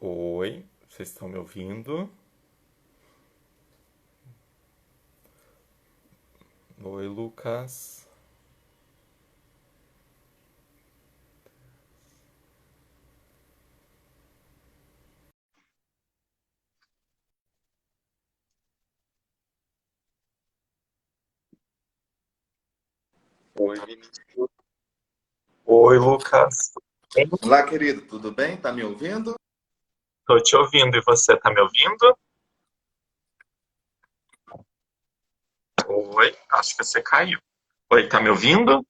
Oi, vocês estão me ouvindo? Oi, Lucas. Oi, Vinícius. Oi, Lucas. Olá, querido, tudo bem? Tá me ouvindo? Tô te ouvindo e você tá me ouvindo? Oi, acho que você caiu. Oi, tá me ouvindo?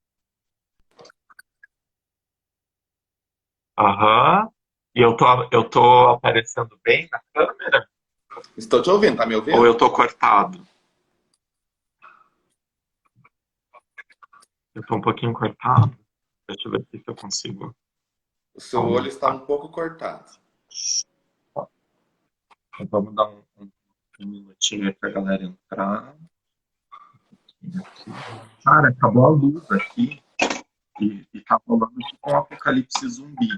Aham. E eu tô aparecendo bem na câmera? Estou te ouvindo, tá me Ou ouvindo? eu tô cortado? Eu tô um pouquinho cortado. Deixa eu ver se eu consigo O seu olho está aumentar. um pouco cortado. Então, vamos dar um minutinho aí pra galera entrar. Cara, acabou a luz aqui. E tá rolando tipo um apocalipse zumbi.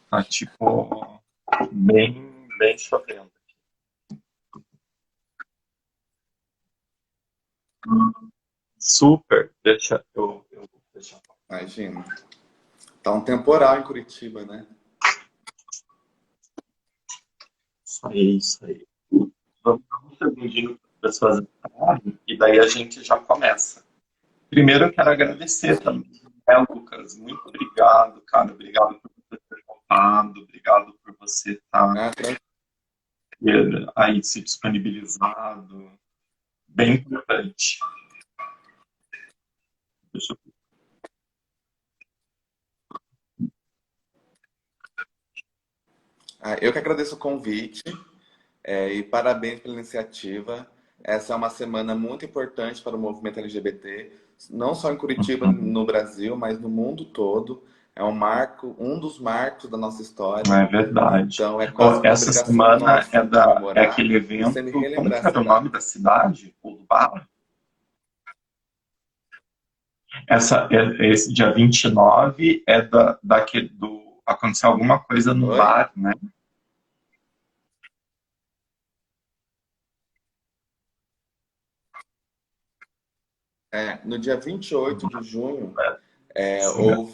Tá tipo bem chovendo. Super. Deixa eu deixa. Imagina. Tá um temporal em Curitiba, né? Isso aí, isso aí. Vamos dar um segundinho para as pessoas entrarem e daí a gente já começa. Primeiro eu quero agradecer também, né, Lucas? Muito obrigado, cara. Obrigado por você ter voltado, obrigado por você estar Ah, tran- aí se disponibilizado. Bem importante. Deixa eu... eu que agradeço o convite, e parabéns pela iniciativa. Essa é uma semana muito importante para o movimento LGBT, não só em Curitiba, Uhum. no Brasil, mas no mundo todo. É um marco, um dos marcos da nossa história. É verdade. Então é quase Ó, que uma essa obrigação semana nossa é comemorar aquele e sempre evento. Como relembrar que era essa o nome data. da cidade? Ou do bar? Esse dia 29 é daquele do. Aconteceu alguma coisa no Oi? bar, né? No dia 28 de junho, Isso mesmo.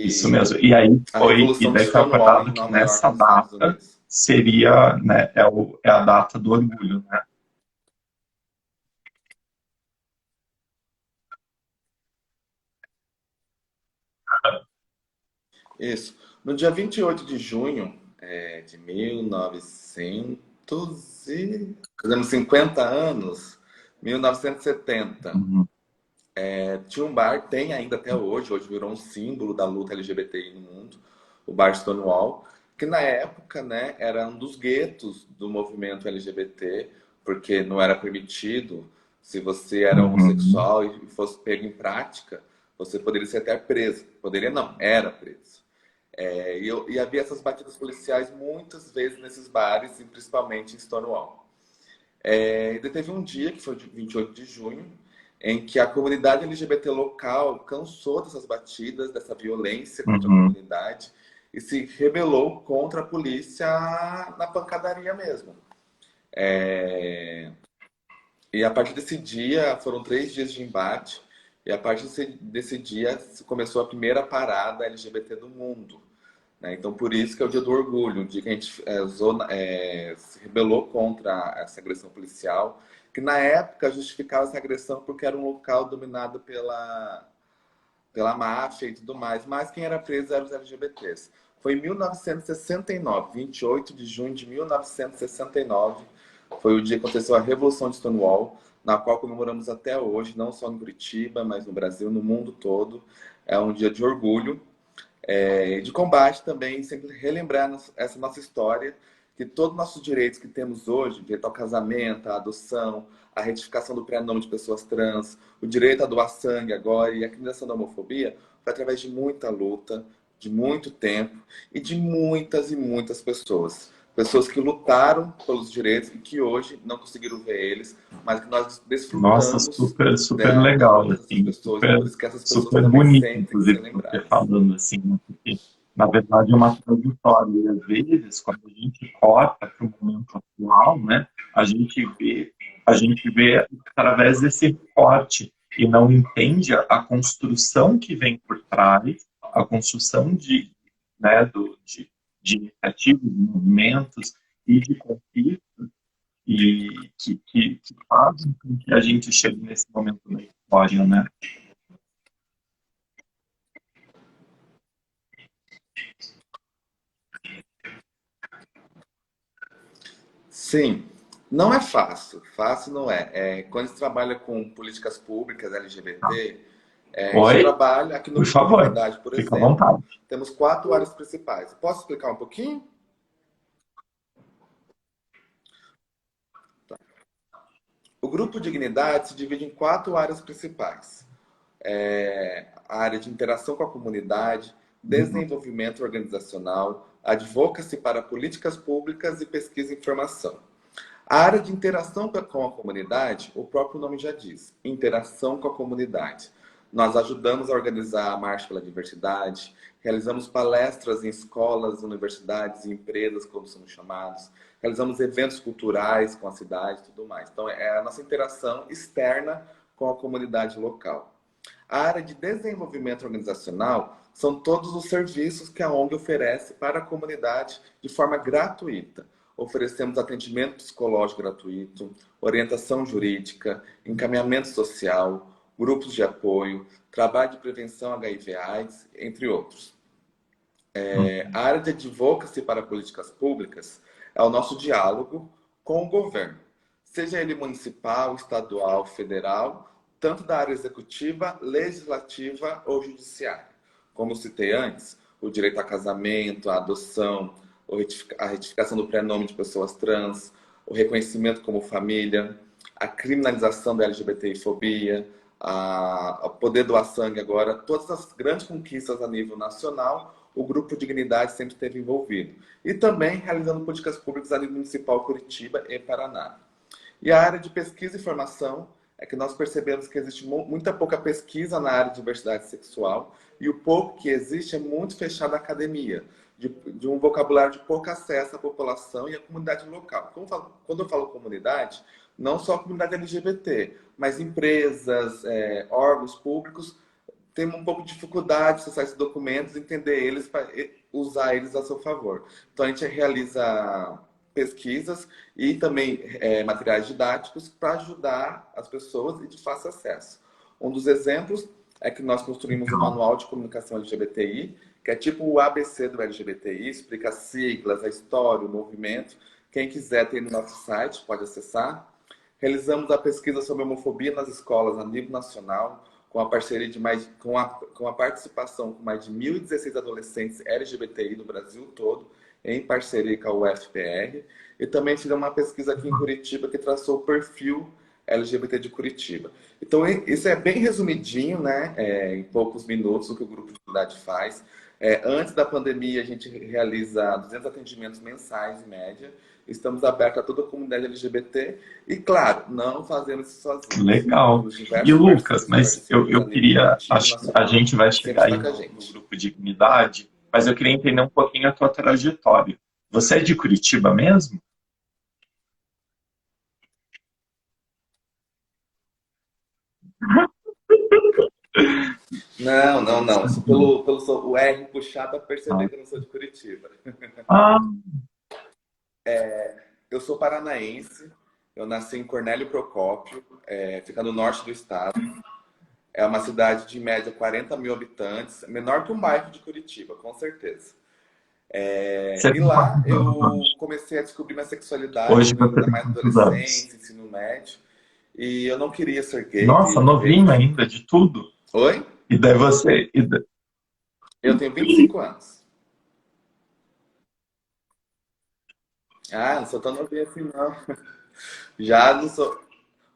Isso houve mesmo. E aí a foi, e Revolução de daí foi Stonewall acordado em que Nova York, nessa nos Estados data Unidos. seria, né, é a data do orgulho, né? Isso. No dia 28 de junho de 1900 fazemos 50 anos, 1970, Uhum. tinha um bar, tem ainda até hoje virou um símbolo da luta LGBTI no mundo, o Bar Stonewall, que na época, né, era um dos guetos do movimento LGBT, porque não era permitido, se você era Uhum. homossexual e fosse pego em prática, você poderia ser até preso. Poderia não, era preso. E havia essas batidas policiais muitas vezes nesses bares, e principalmente em Stonewall. E teve um dia, que foi de 28 de junho, em que a comunidade LGBT local cansou dessas batidas, dessa violência contra a Uhum. comunidade e se rebelou contra a polícia na pancadaria mesmo. É, E a partir desse dia, foram 3 dias de embate, e a partir desse dia começou a primeira parada LGBT do mundo. Né? Então, por isso que é o dia do orgulho, o dia que a gente se rebelou contra essa agressão policial, que na época justificava essa agressão porque era um local dominado pela máfia e tudo mais, mas quem era preso eram os LGBTs. Foi em 1969, 28 de junho de 1969, foi o dia que aconteceu a Revolução de Stonewall, na qual comemoramos até hoje, não só em Curitiba, mas no Brasil, no mundo todo. É um dia de orgulho, de combate também, sempre relembrar essa nossa história, que todos os nossos direitos que temos hoje, direito ao casamento, à adoção, à retificação do prenome de pessoas trans, o direito a doar sangue agora e a criminalização da homofobia, foi através de muita luta, de muito tempo e de muitas e muitas pessoas. Pessoas que lutaram pelos direitos e que hoje não conseguiram ver eles, mas que nós Nossa, desfrutamos super das legal, lutas dessas assim, pessoas e por isso que essas pessoas super também bonito, sentem que ser inclusive, você lembradas. falando assim, né? Na verdade, é uma trajetória. E, às vezes, quando a gente corta para o momento atual, né, a gente vê através desse recorte e não entende a construção que vem por trás, a construção né, de iniciativas, de movimentos e de conquistas que fazem com que a gente chegue nesse momento da história, né? Sim, não é fácil. Fácil não é. Quando se trabalha com políticas públicas LGBT, a gente Oi? trabalha aqui no Por Grupo favor, Dignidade, por fica à exemplo, vontade. temos 4 áreas principais. Posso explicar um pouquinho? O Grupo Dignidade se divide em 4 áreas principais. A área de interação com a comunidade, desenvolvimento organizacional, advocacy para políticas públicas e pesquisa e informação. A área de interação com a comunidade, o próprio nome já diz, interação com a comunidade. Nós ajudamos a organizar a Marcha pela Diversidade, realizamos palestras em escolas, universidades e empresas, como somos chamados, realizamos eventos culturais com a cidade e tudo mais. Então, é a nossa interação externa com a comunidade local. A área de desenvolvimento organizacional são todos os serviços que a ONG oferece para a comunidade de forma gratuita. Oferecemos atendimento psicológico gratuito, orientação jurídica, encaminhamento social, grupos de apoio, trabalho de prevenção HIV/AIDS, entre outros. A área de advocacy para políticas públicas é o nosso diálogo com o governo, seja ele municipal, estadual, federal, tanto da área executiva, legislativa ou judiciária. Como citei antes, o direito a casamento, a adoção, a retificação do prenome de pessoas trans, o reconhecimento como família, a criminalização da LGBTI-fobia, a poder doar sangue agora, todas as grandes conquistas a nível nacional, o Grupo Dignidade sempre esteve envolvido. E também realizando políticas públicas a nível municipal, Curitiba e Paraná. E a área de pesquisa e formação é que nós percebemos que existe muita pouca pesquisa na área de diversidade sexual e o pouco que existe é muito fechado à academia, de um vocabulário de pouco acesso à população e à comunidade local. Quando eu falo comunidade, não só a comunidade LGBT, mas empresas, órgãos públicos têm um pouco de dificuldade de acessar esses documentos, entender eles para usar eles a seu favor. Então a gente realiza pesquisas e também materiais didáticos para ajudar as pessoas e de fácil acesso. Um dos exemplos é que nós construímos um manual de comunicação LGBTI, que é tipo o ABC do LGBTI, explica as siglas, a história, o movimento. Quem quiser tem no nosso site, pode acessar. Realizamos a pesquisa sobre homofobia nas escolas a nível nacional, com a parceria de com a participação com mais de 1.016 adolescentes LGBTI do Brasil todo, em parceria com a UFPR, e também fizemos uma pesquisa aqui em Curitiba que traçou o perfil LGBT de Curitiba. Então, isso é bem resumidinho, né, em poucos minutos, o que o Grupo de Unidade faz. Antes da pandemia, a gente realiza 200 atendimentos mensais, em média. Estamos abertos a toda a comunidade LGBT e, claro, não fazemos isso sozinhos. Legal. Temos E diversos Lucas, mas parceiros a eu nível queria, Curitiba e acho que a nacional, gente vai que sempre chegar aí está com a no gente. grupo Dignidade, mas eu queria entender um pouquinho a tua trajetória. Você é de Curitiba mesmo? Não, não, não. Isso pelo o R puxar para perceber que eu não sou de Curitiba. Ah, Eu sou paranaense, eu nasci em Cornélio Procópio, fica no norte do estado. É uma cidade de em média 40 mil habitantes, menor que um bairro de Curitiba, com certeza. você E tem lá quantos anos eu hoje? comecei a descobrir minha sexualidade, Hoje você ainda tem mais na quantos anos? adolescência, ensino médio. E eu não queria ser gay, Nossa, queria viver. novinho ainda de tudo. Oi? E daí você. Eu tenho 25 anos. Ah, não sou tão novinho assim, não. Já não sou.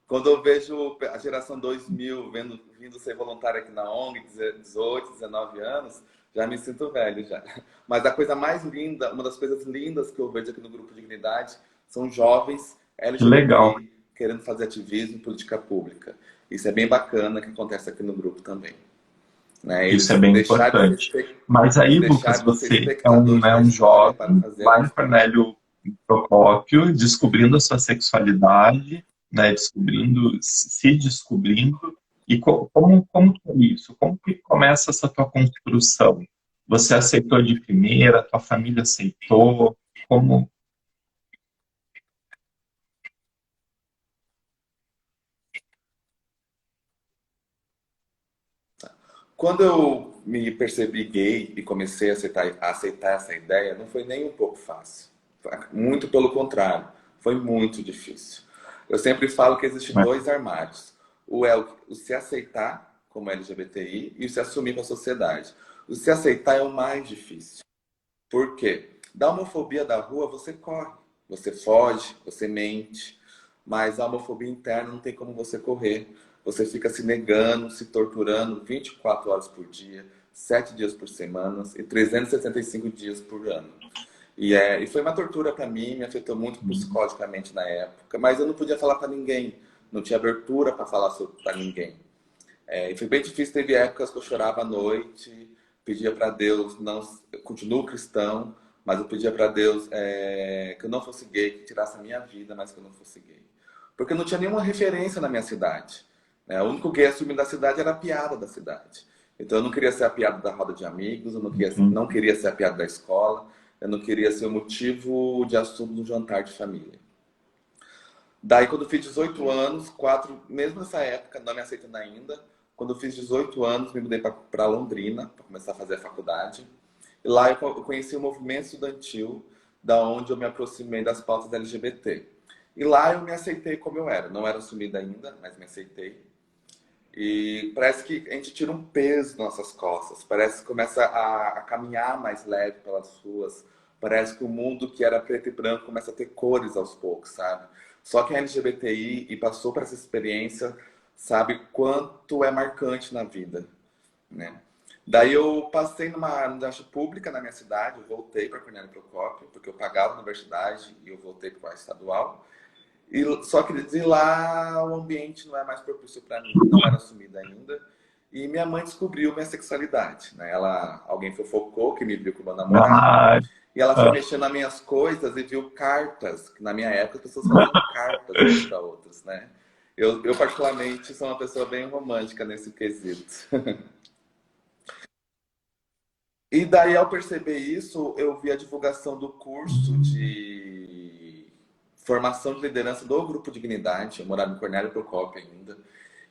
Quando eu vejo a geração 2000 vindo ser voluntário aqui na ONG, 18, 19 anos, já me sinto velho já. Mas a coisa mais linda, uma das coisas lindas que eu vejo aqui no Grupo Dignidade são jovens Que legal. LGBTI querendo fazer ativismo em política pública. Isso é bem bacana que acontece aqui no grupo também. né? Isso é Eles bem importante. Mas aí, Lucas, deixaram de ser você espectadores é da um história para jovem fazer lá ela. em Cornélio Procópio, descobrindo a sua sexualidade, né, descobrindo, se descobrindo, e como que é isso? Como que começa essa tua construção? Você aceitou de primeira, tua família aceitou? Como? Quando eu me percebi gay e comecei a aceitar essa ideia, não foi nem um pouco fácil. Muito pelo contrário, foi muito difícil. Eu sempre falo que existem Né? dois armários. O se aceitar como LGBTI e o se assumir para a sociedade. O se aceitar é o mais difícil. Por quê? Da homofobia da rua você corre, você foge, você mente, mas a homofobia interna não tem como você correr. Você fica se negando, se torturando 24 horas por dia, 7 dias por semana e 365 dias por ano. E foi uma tortura para mim, me afetou muito psicologicamente na época, mas eu não podia falar para ninguém, não tinha abertura para falar para ninguém. E foi bem difícil, teve épocas que eu chorava à noite, pedia para Deus, não, eu continuo cristão, mas eu pedia para Deus que eu não fosse gay, que tirasse a minha vida, mas que eu não fosse gay. Porque eu não tinha nenhuma referência na minha cidade. Né? O único gay assumido da cidade era a piada da cidade. Então eu não queria ser a piada da roda de amigos, eu não queria ser a piada da escola, eu não queria ser o motivo de assunto do jantar de família. Daí, quando eu fiz 18 anos, mesmo nessa época, não me aceitando ainda, quando eu fiz 18 anos, me mudei para Londrina, para começar a fazer a faculdade. E lá eu conheci o movimento estudantil, da onde eu me aproximei das pautas LGBT. E lá eu me aceitei como eu era. Não era assumida ainda, mas me aceitei. E parece que a gente tira um peso das nossas costas. Parece que começa a caminhar mais leve pelas ruas. Parece que o mundo que era preto e branco começa a ter cores aos poucos, sabe? Só quem é LGBTI e passou por essa experiência sabe quanto é marcante na vida, né? Daí eu passei numa universidade pública na minha cidade, eu voltei para Cornélio Procópio, porque eu pagava a universidade e eu voltei para a estadual. Só que de lá o ambiente não é mais propício para mim, não era assumida ainda. E minha mãe descobriu minha sexualidade, né? Alguém fofocou que me viu com meu namorado. Ah, E ela foi ah, mexendo nas minhas coisas e viu cartas, que na minha época as pessoas faziam cartas umas para outras, né? Eu, particularmente, sou uma pessoa bem romântica nesse quesito. E daí, ao perceber isso, eu vi a divulgação do curso de formação de liderança do Grupo Dignidade. Eu morava em Cornélio Procópio ainda.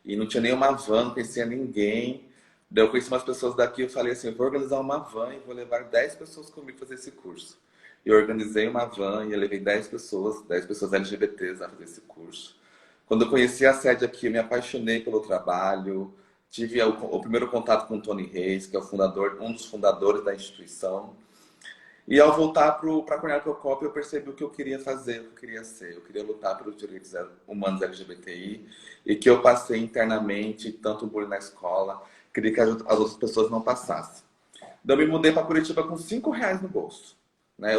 E não tinha nenhuma van, não conhecia ninguém. Daí eu conheci umas pessoas daqui, eu falei assim, eu vou organizar uma van e vou levar 10 pessoas comigo fazer esse curso. Eu organizei uma van e eu levei 10 pessoas LGBTs a fazer esse curso. Quando eu conheci a sede aqui, eu me apaixonei pelo trabalho. Tive o primeiro contato com o Tony Reis, que é um dos fundadores da instituição. E ao voltar para Cornélio Procópio, eu percebi o que eu queria fazer, o que eu queria ser. Eu queria lutar pelos direitos humanos LGBTI e que eu passei internamente, tanto bullying na escola, queria que as outras pessoas não passassem. Então, eu me mudei para Curitiba com R$ 5 no bolso. Né?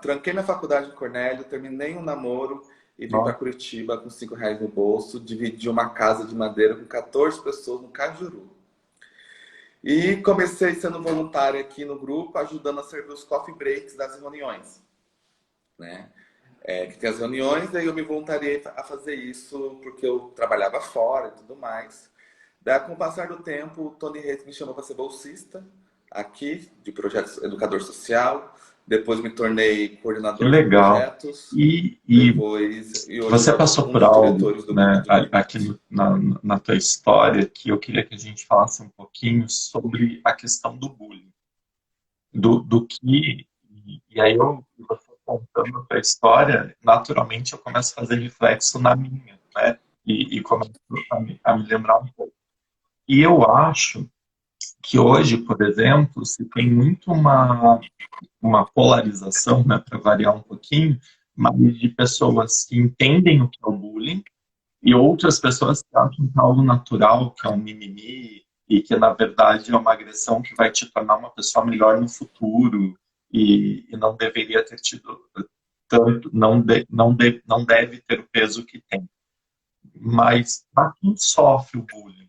Tranquei minha faculdade em Cornélio, terminei um namoro e vim para nossa, Curitiba com R$ 5 no bolso, dividi uma casa de madeira com 14 pessoas no Cajuru. E comecei sendo voluntário aqui no grupo, ajudando a servir os coffee breaks das reuniões, né? Que tem as reuniões, daí eu me voluntariei a fazer isso porque eu trabalhava fora e tudo mais. Daí, com o passar do tempo, o Tony Reis me chamou para ser bolsista aqui, de projetos educador social. Depois me tornei que coordenador de legal. projetos. E E hoje você sou passou um por dos algo, diretores do grupo né, de Dignidade. aqui na tua história que eu queria que a gente falasse um pouquinho sobre a questão do bullying, do que e aí você contando a tua história, naturalmente eu começo a fazer reflexo na minha, né, e começo a me lembrar um pouco. E eu acho que hoje, por exemplo, se tem muito uma polarização, né, para variar um pouquinho, mas de pessoas que entendem o que é o bullying e outras pessoas que acham que é algo natural, que é um mimimi, e que na verdade é uma agressão que vai te tornar uma pessoa melhor no futuro, e não deveria ter tido tanto, não deve ter o peso que tem. Mas para quem sofre o bullying,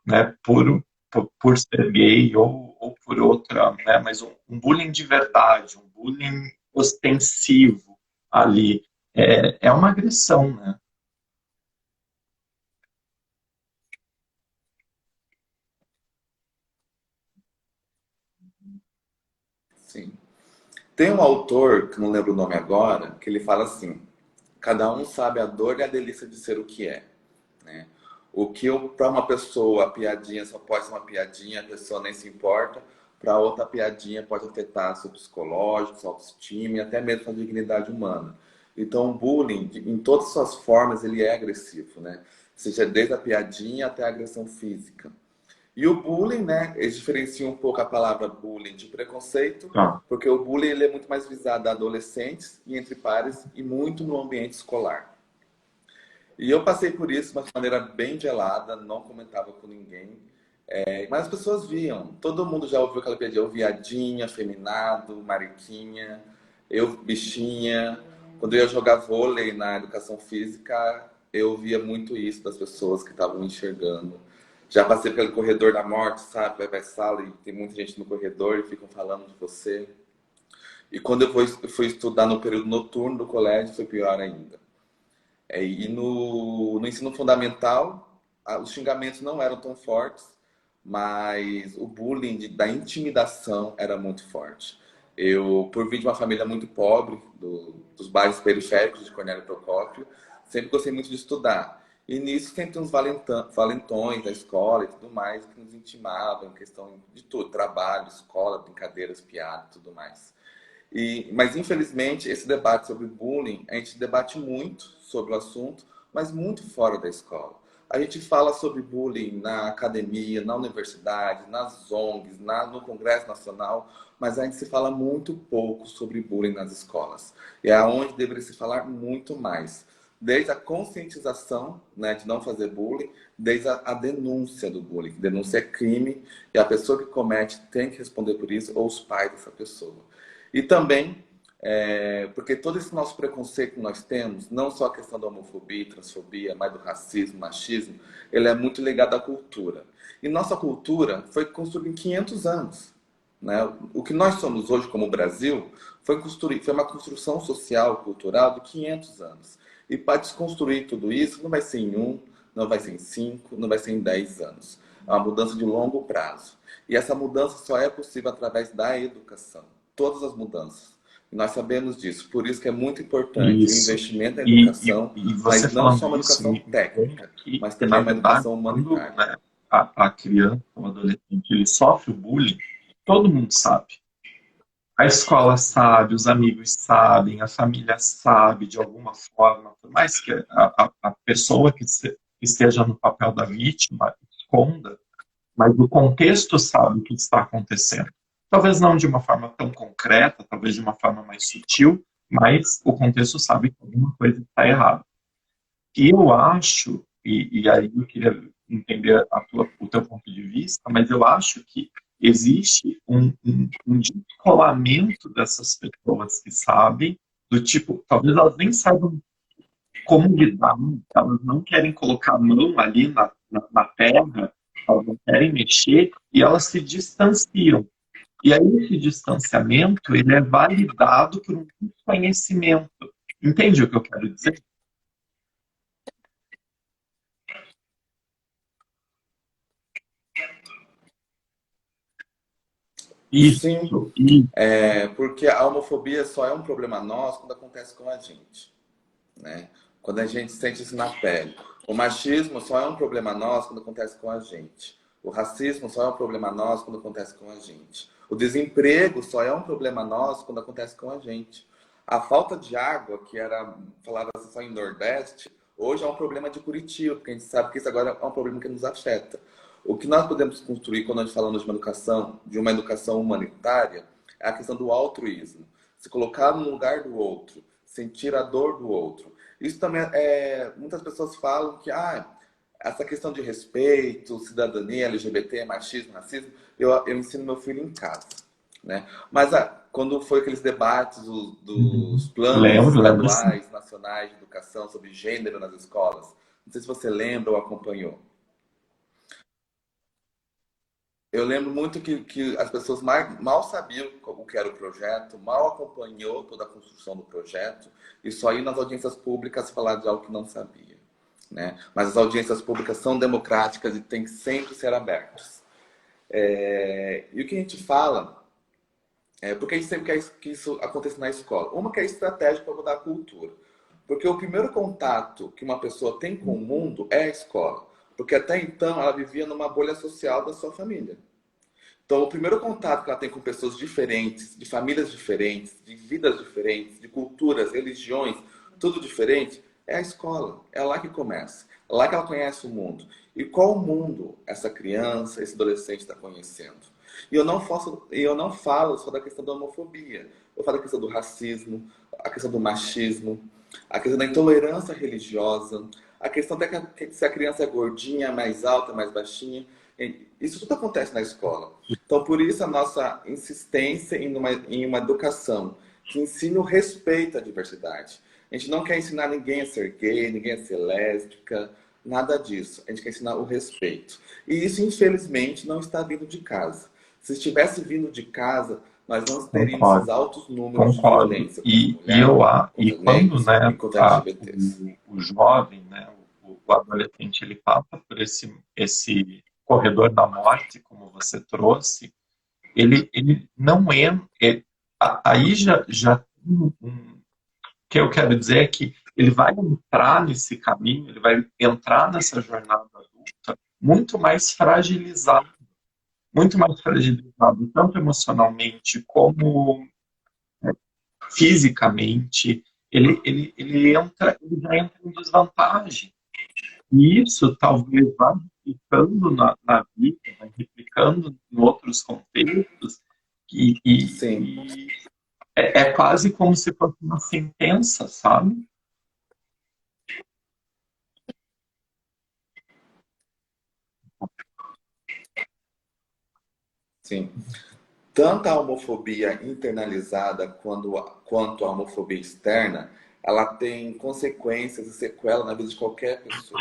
né, por por ser gay ou por outra, né? Mas um bullying de verdade, um bullying ostensivo ali, é uma agressão, né? Sim. Tem um autor, que não lembro o nome agora, que ele fala assim: cada um sabe a dor e a delícia de ser o que é, né? O que para uma pessoa a piadinha só pode ser uma piadinha, a pessoa nem se importa. Para outra, a piadinha pode afetar seu psicológico, sua autoestima e até mesmo sua dignidade humana. Então, o bullying, em todas as suas formas, ele é agressivo, né? Seja desde a piadinha até a agressão física. E o bullying, né? Eles diferenciam um pouco a palavra bullying de preconceito, Tá. porque o bullying ele é muito mais visado a adolescentes e entre pares e muito no ambiente escolar. E eu passei por isso, mas de maneira bem gelada, não comentava com ninguém. Mas as pessoas viam. Todo mundo já ouviu aquela piadinha, o viadinho, afeminado, mariquinha, eu bichinha. Quando eu ia jogar vôlei na educação física, eu via muito isso das pessoas que estavam enxergando. Já passei pelo corredor da morte, sabe? Vai pra sala e tem muita gente no corredor e ficam falando de você. E quando eu fui estudar no período noturno do colégio, foi pior ainda. E no ensino fundamental, os xingamentos não eram tão fortes, mas o bullying da intimidação era muito forte. Eu, por vir de uma família muito pobre, dos bairros periféricos de Cornélio Procópio, sempre gostei muito de estudar. E nisso sempre uns valentões da escola e tudo mais que nos intimavam em questão de tudo, trabalho, escola, brincadeiras, piadas e tudo mais. Mas, infelizmente, esse debate sobre bullying, a gente debate muito sobre o assunto, mas muito fora da escola. A gente fala sobre bullying na academia, na universidade, nas ONGs, no Congresso Nacional, mas a gente se fala muito pouco sobre bullying nas escolas. E é onde deveria se falar muito mais. Desde a conscientização, né, de não fazer bullying, desde a denúncia do bullying. Denúncia é crime e a pessoa que comete tem que responder por isso, ou os pais dessa pessoa. E também, porque todo esse nosso preconceito que nós temos, não só a questão da homofobia, transfobia, mas do racismo, machismo, ele é muito ligado à cultura. E nossa cultura foi construída em 500 anos. Né? O que nós somos hoje como Brasil foi uma construção social, cultural de 500 anos. E para desconstruir tudo isso, não vai ser em um, não vai ser em 5, não vai ser em 10 anos. É uma mudança de longo prazo. E essa mudança só é possível através da educação. Todas as mudanças. E nós sabemos disso. Por isso que é muito importante o Isso. investimento na E, educação, e você mas não falando só uma isso, educação me vem técnica, aqui mas que, na também uma verdade, educação quando, humanitária. né, a criança, o adolescente, ele sofre o bullying, todo mundo sabe. A escola sabe, os amigos sabem, a família sabe de alguma forma, por mais que a pessoa que esteja no papel da vítima esconda, mas o contexto sabe o que está acontecendo. Talvez não de uma forma tão concreta, talvez de uma forma mais sutil, mas o contexto sabe que alguma coisa está errada. E eu acho, e aí eu queria entender o teu ponto de vista, mas eu acho que existe um descolamento dessas pessoas que sabem, do tipo, talvez elas nem saibam como lidar, elas não querem colocar a mão ali na terra, elas não querem mexer, e elas se distanciam. E aí esse distanciamento, ele é validado por um desconhecimento. Entende o que eu quero dizer? Sim, Isso, isso. porque a homofobia só é um problema nosso quando acontece com a gente, né? Quando a gente sente isso na pele. O machismo só é um problema nosso quando acontece com a gente. O racismo só é um problema nosso quando acontece com a gente. O desemprego só é um problema nosso quando acontece com a gente. A falta de água, que era falava só em Nordeste, hoje é um problema de Curitiba, porque a gente sabe que isso agora é um problema que nos afeta. O que nós podemos construir quando a gente fala de uma educação humanitária, é a questão do altruísmo. Se colocar no lugar do outro, sentir a dor do outro. Isso também muitas pessoas falam que essa questão de respeito, cidadania, LGBT, machismo, racismo, eu ensino meu filho em casa, né? Mas quando foi aqueles debates dos planos Lembro sim. estaduais, nacionais de educação sobre gênero nas escolas, não sei se você lembra ou acompanhou. Eu lembro muito que as pessoas mal sabiam o que era o projeto, mal acompanhou toda a construção do projeto e só ia nas audiências públicas falar de algo que não sabia, né? Mas as audiências públicas são democráticas e têm que sempre ser abertas. E o que a gente fala porque a gente sempre quer que isso aconteça na escola. Uma que é estratégia para mudar a cultura. Porque o primeiro contato que uma pessoa tem com o mundo é a escola. Porque até então ela vivia numa bolha social da sua família. Então, o primeiro contato que ela tem com pessoas diferentes, de famílias diferentes, de vidas diferentes, de culturas, religiões, tudo diferente, é a escola. É lá que começa. É lá que ela conhece o mundo. E qual mundo essa criança, esse adolescente está conhecendo? Eu não falo só da questão da homofobia. Eu falo da questão do racismo, a questão do machismo, a questão da intolerância religiosa, a questão de se a criança é gordinha, mais alta, mais baixinha. Isso tudo acontece na escola. Então, por isso a nossa insistência em uma educação que ensine o respeito à diversidade. A gente não quer ensinar ninguém a ser gay, ninguém a ser lésbica, nada disso. A gente quer ensinar o respeito. E isso, infelizmente, não está vindo de casa. Se estivesse vindo de casa, nós não teríamos esses Concordo, altos números de concordo. violência contra a E contra quando, negros e né, contra LGBTs. o jovem, né, o adolescente, ele passa por esse corredor da morte, como você trouxe, ele não entra. Aí já o que eu quero dizer é que ele vai entrar nesse caminho, ele vai entrar nessa jornada adulta muito mais fragilizado, tanto emocionalmente como fisicamente. Ele já entra em desvantagem. E isso talvez vá replicando na vida, vai replicando em outros contextos, Sim, e é quase como se fosse uma sentença, sabe? sim. Tanto a homofobia internalizada quanto a homofobia externa, ela tem consequências e sequelas na vida de qualquer pessoa.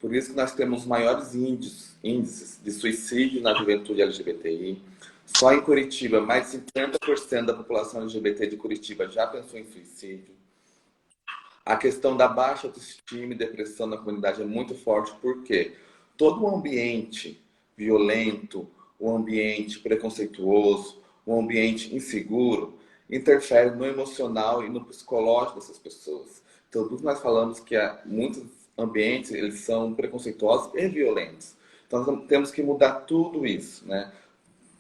Por isso que nós temos maiores índices de suicídio na juventude LGBTI. Só em Curitiba, mais de 50% da população LGBT de Curitiba já pensou em suicídio. A questão da baixa autoestima e depressão na comunidade é muito forte, porque todo o ambiente violento, o ambiente preconceituoso, o ambiente inseguro, interfere no emocional e no psicológico dessas pessoas. Então, por isso nós falamos que muitos ambientes eles são preconceituosos e violentos. Então, nós temos que mudar tudo isso, né?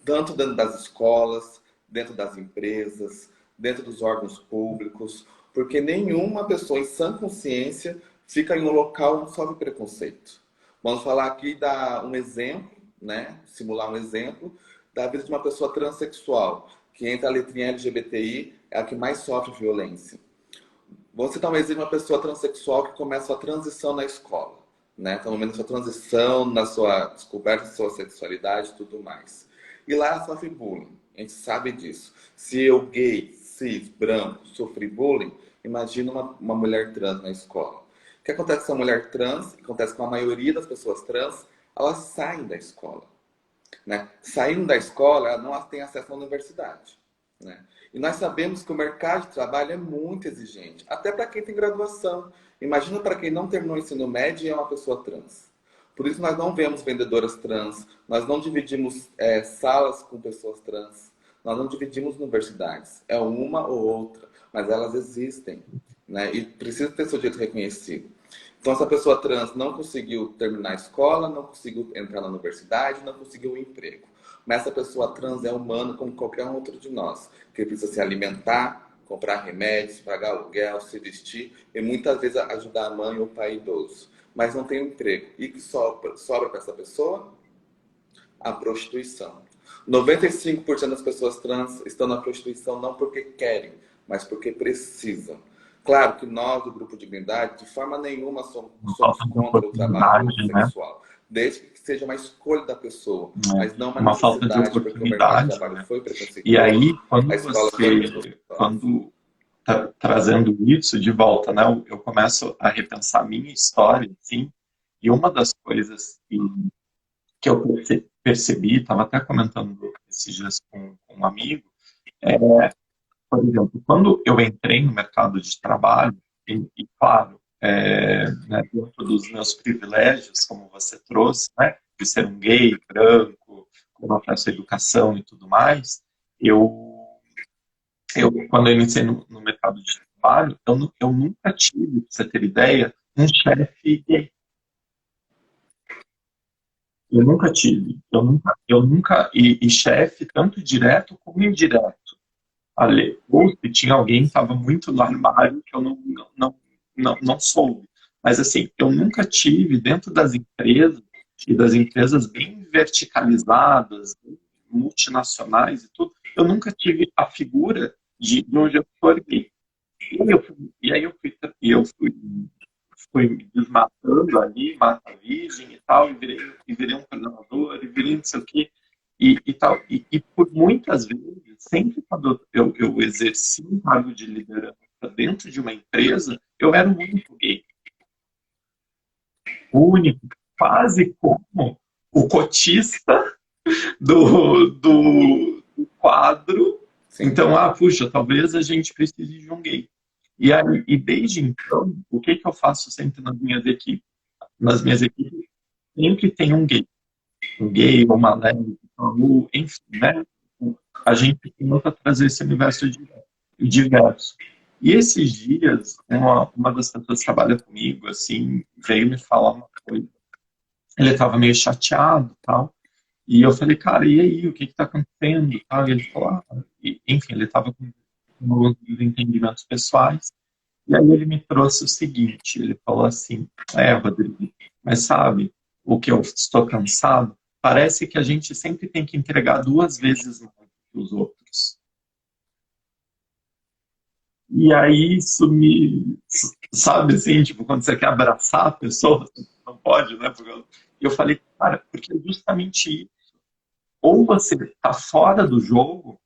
Tanto dentro das escolas, dentro das empresas, dentro dos órgãos públicos, porque nenhuma pessoa em sã consciência fica em um local onde sofre preconceito. Vamos falar aqui, dar um exemplo, né? Simular um exemplo da vida de uma pessoa transexual, que entra a letrinha LGBTI, é a que mais sofre violência. Vamos citar um exemplo de uma pessoa transexual que começa a sua transição na escola, né? Está no momento da sua transição, na sua descoberta da sua sexualidade e tudo mais. E lá ela sofre bullying. A gente sabe disso. Se eu, gay, cis, branco, sofri bullying, imagina uma mulher trans na escola. O que acontece com essa mulher trans, o que acontece com a maioria das pessoas trans, elas saem da escola, né? Saindo da escola, ela não tem acesso à universidade, né? E nós sabemos que o mercado de trabalho é muito exigente, até para quem tem graduação. Imagina para quem não terminou o ensino médio e é uma pessoa trans. Por isso nós não vemos vendedoras trans, nós não dividimos salas com pessoas trans, nós não dividimos universidades. É uma ou outra, mas elas existem, né? E precisa ter seu direito reconhecido. Então, essa pessoa trans não conseguiu terminar a escola, não conseguiu entrar na universidade, não conseguiu um emprego. Mas essa pessoa trans é humana como qualquer um outro de nós, que precisa se alimentar, comprar remédios, pagar aluguel, se vestir e muitas vezes ajudar a mãe ou o pai idoso. Mas não tem um emprego. E o que sobra para essa pessoa? A prostituição. 95% das pessoas trans estão na prostituição não porque querem, mas porque precisam. Claro que nós, do Grupo Dignidade, de forma nenhuma Uma somos falta de contra o trabalho oportunidade, né? sexual, desde que seja uma escolha da pessoa, mas não uma Uma falta de necessidade, porque o mercado de oportunidade, trabalho né? foi E preconceituoso, aí, quando a escola foi você, preconceituosa. quando trazendo isso de volta, né? Eu começo a repensar a minha história, assim, e uma das coisas que eu percebi, estava até comentando esses dias com um amigo, é, por exemplo, quando eu entrei no mercado de trabalho, claro, né, dentro dos meus privilégios, como você trouxe, né, de ser um gay, branco, com acesso à educação e tudo mais, eu, quando eu iniciei no mercado de trabalho, eu nunca tive, pra você ter ideia, um chefe gay. Eu nunca tive. E chefe, tanto direto como indireto. Ali, ou se tinha alguém que estava muito no armário que eu não soube. Mas, assim, eu nunca tive dentro das empresas, e das empresas bem verticalizadas, multinacionais e tudo, eu nunca tive a figura de um gestor gay. E aí eu fui me desmatando ali, mata virgem e tal, e virei um coordenador, e virei não sei o quê, e tal. E por muitas vezes, sempre quando eu exerci um cargo de liderança dentro de uma empresa, eu era o único gay. O único, quase como o cotista do quadro. Sim. Então, puxa, talvez a gente precise de um gay. E desde então, o que eu faço sempre nas minhas equipes? Nas minhas equipes, sempre tem um gay, uma lésbica, enfim, né? A gente tenta trazer esse universo diverso. E esses dias, uma das pessoas que trabalha comigo, assim, veio me falar uma coisa. Ele estava meio chateado, tal, e eu falei, cara, e aí, o que está acontecendo? Tal, e ele falou, enfim, ele estava com alguns entendimentos pessoais. E aí ele me trouxe o seguinte, ele falou assim, Rodrigo, mas sabe o que eu estou cansado? Parece que a gente sempre tem que entregar duas vezes mais que os outros. E aí isso me, sabe assim, tipo, quando você quer abraçar a pessoa, você não pode, né? E eu falei, cara, porque é justamente isso. Ou você está fora do jogo,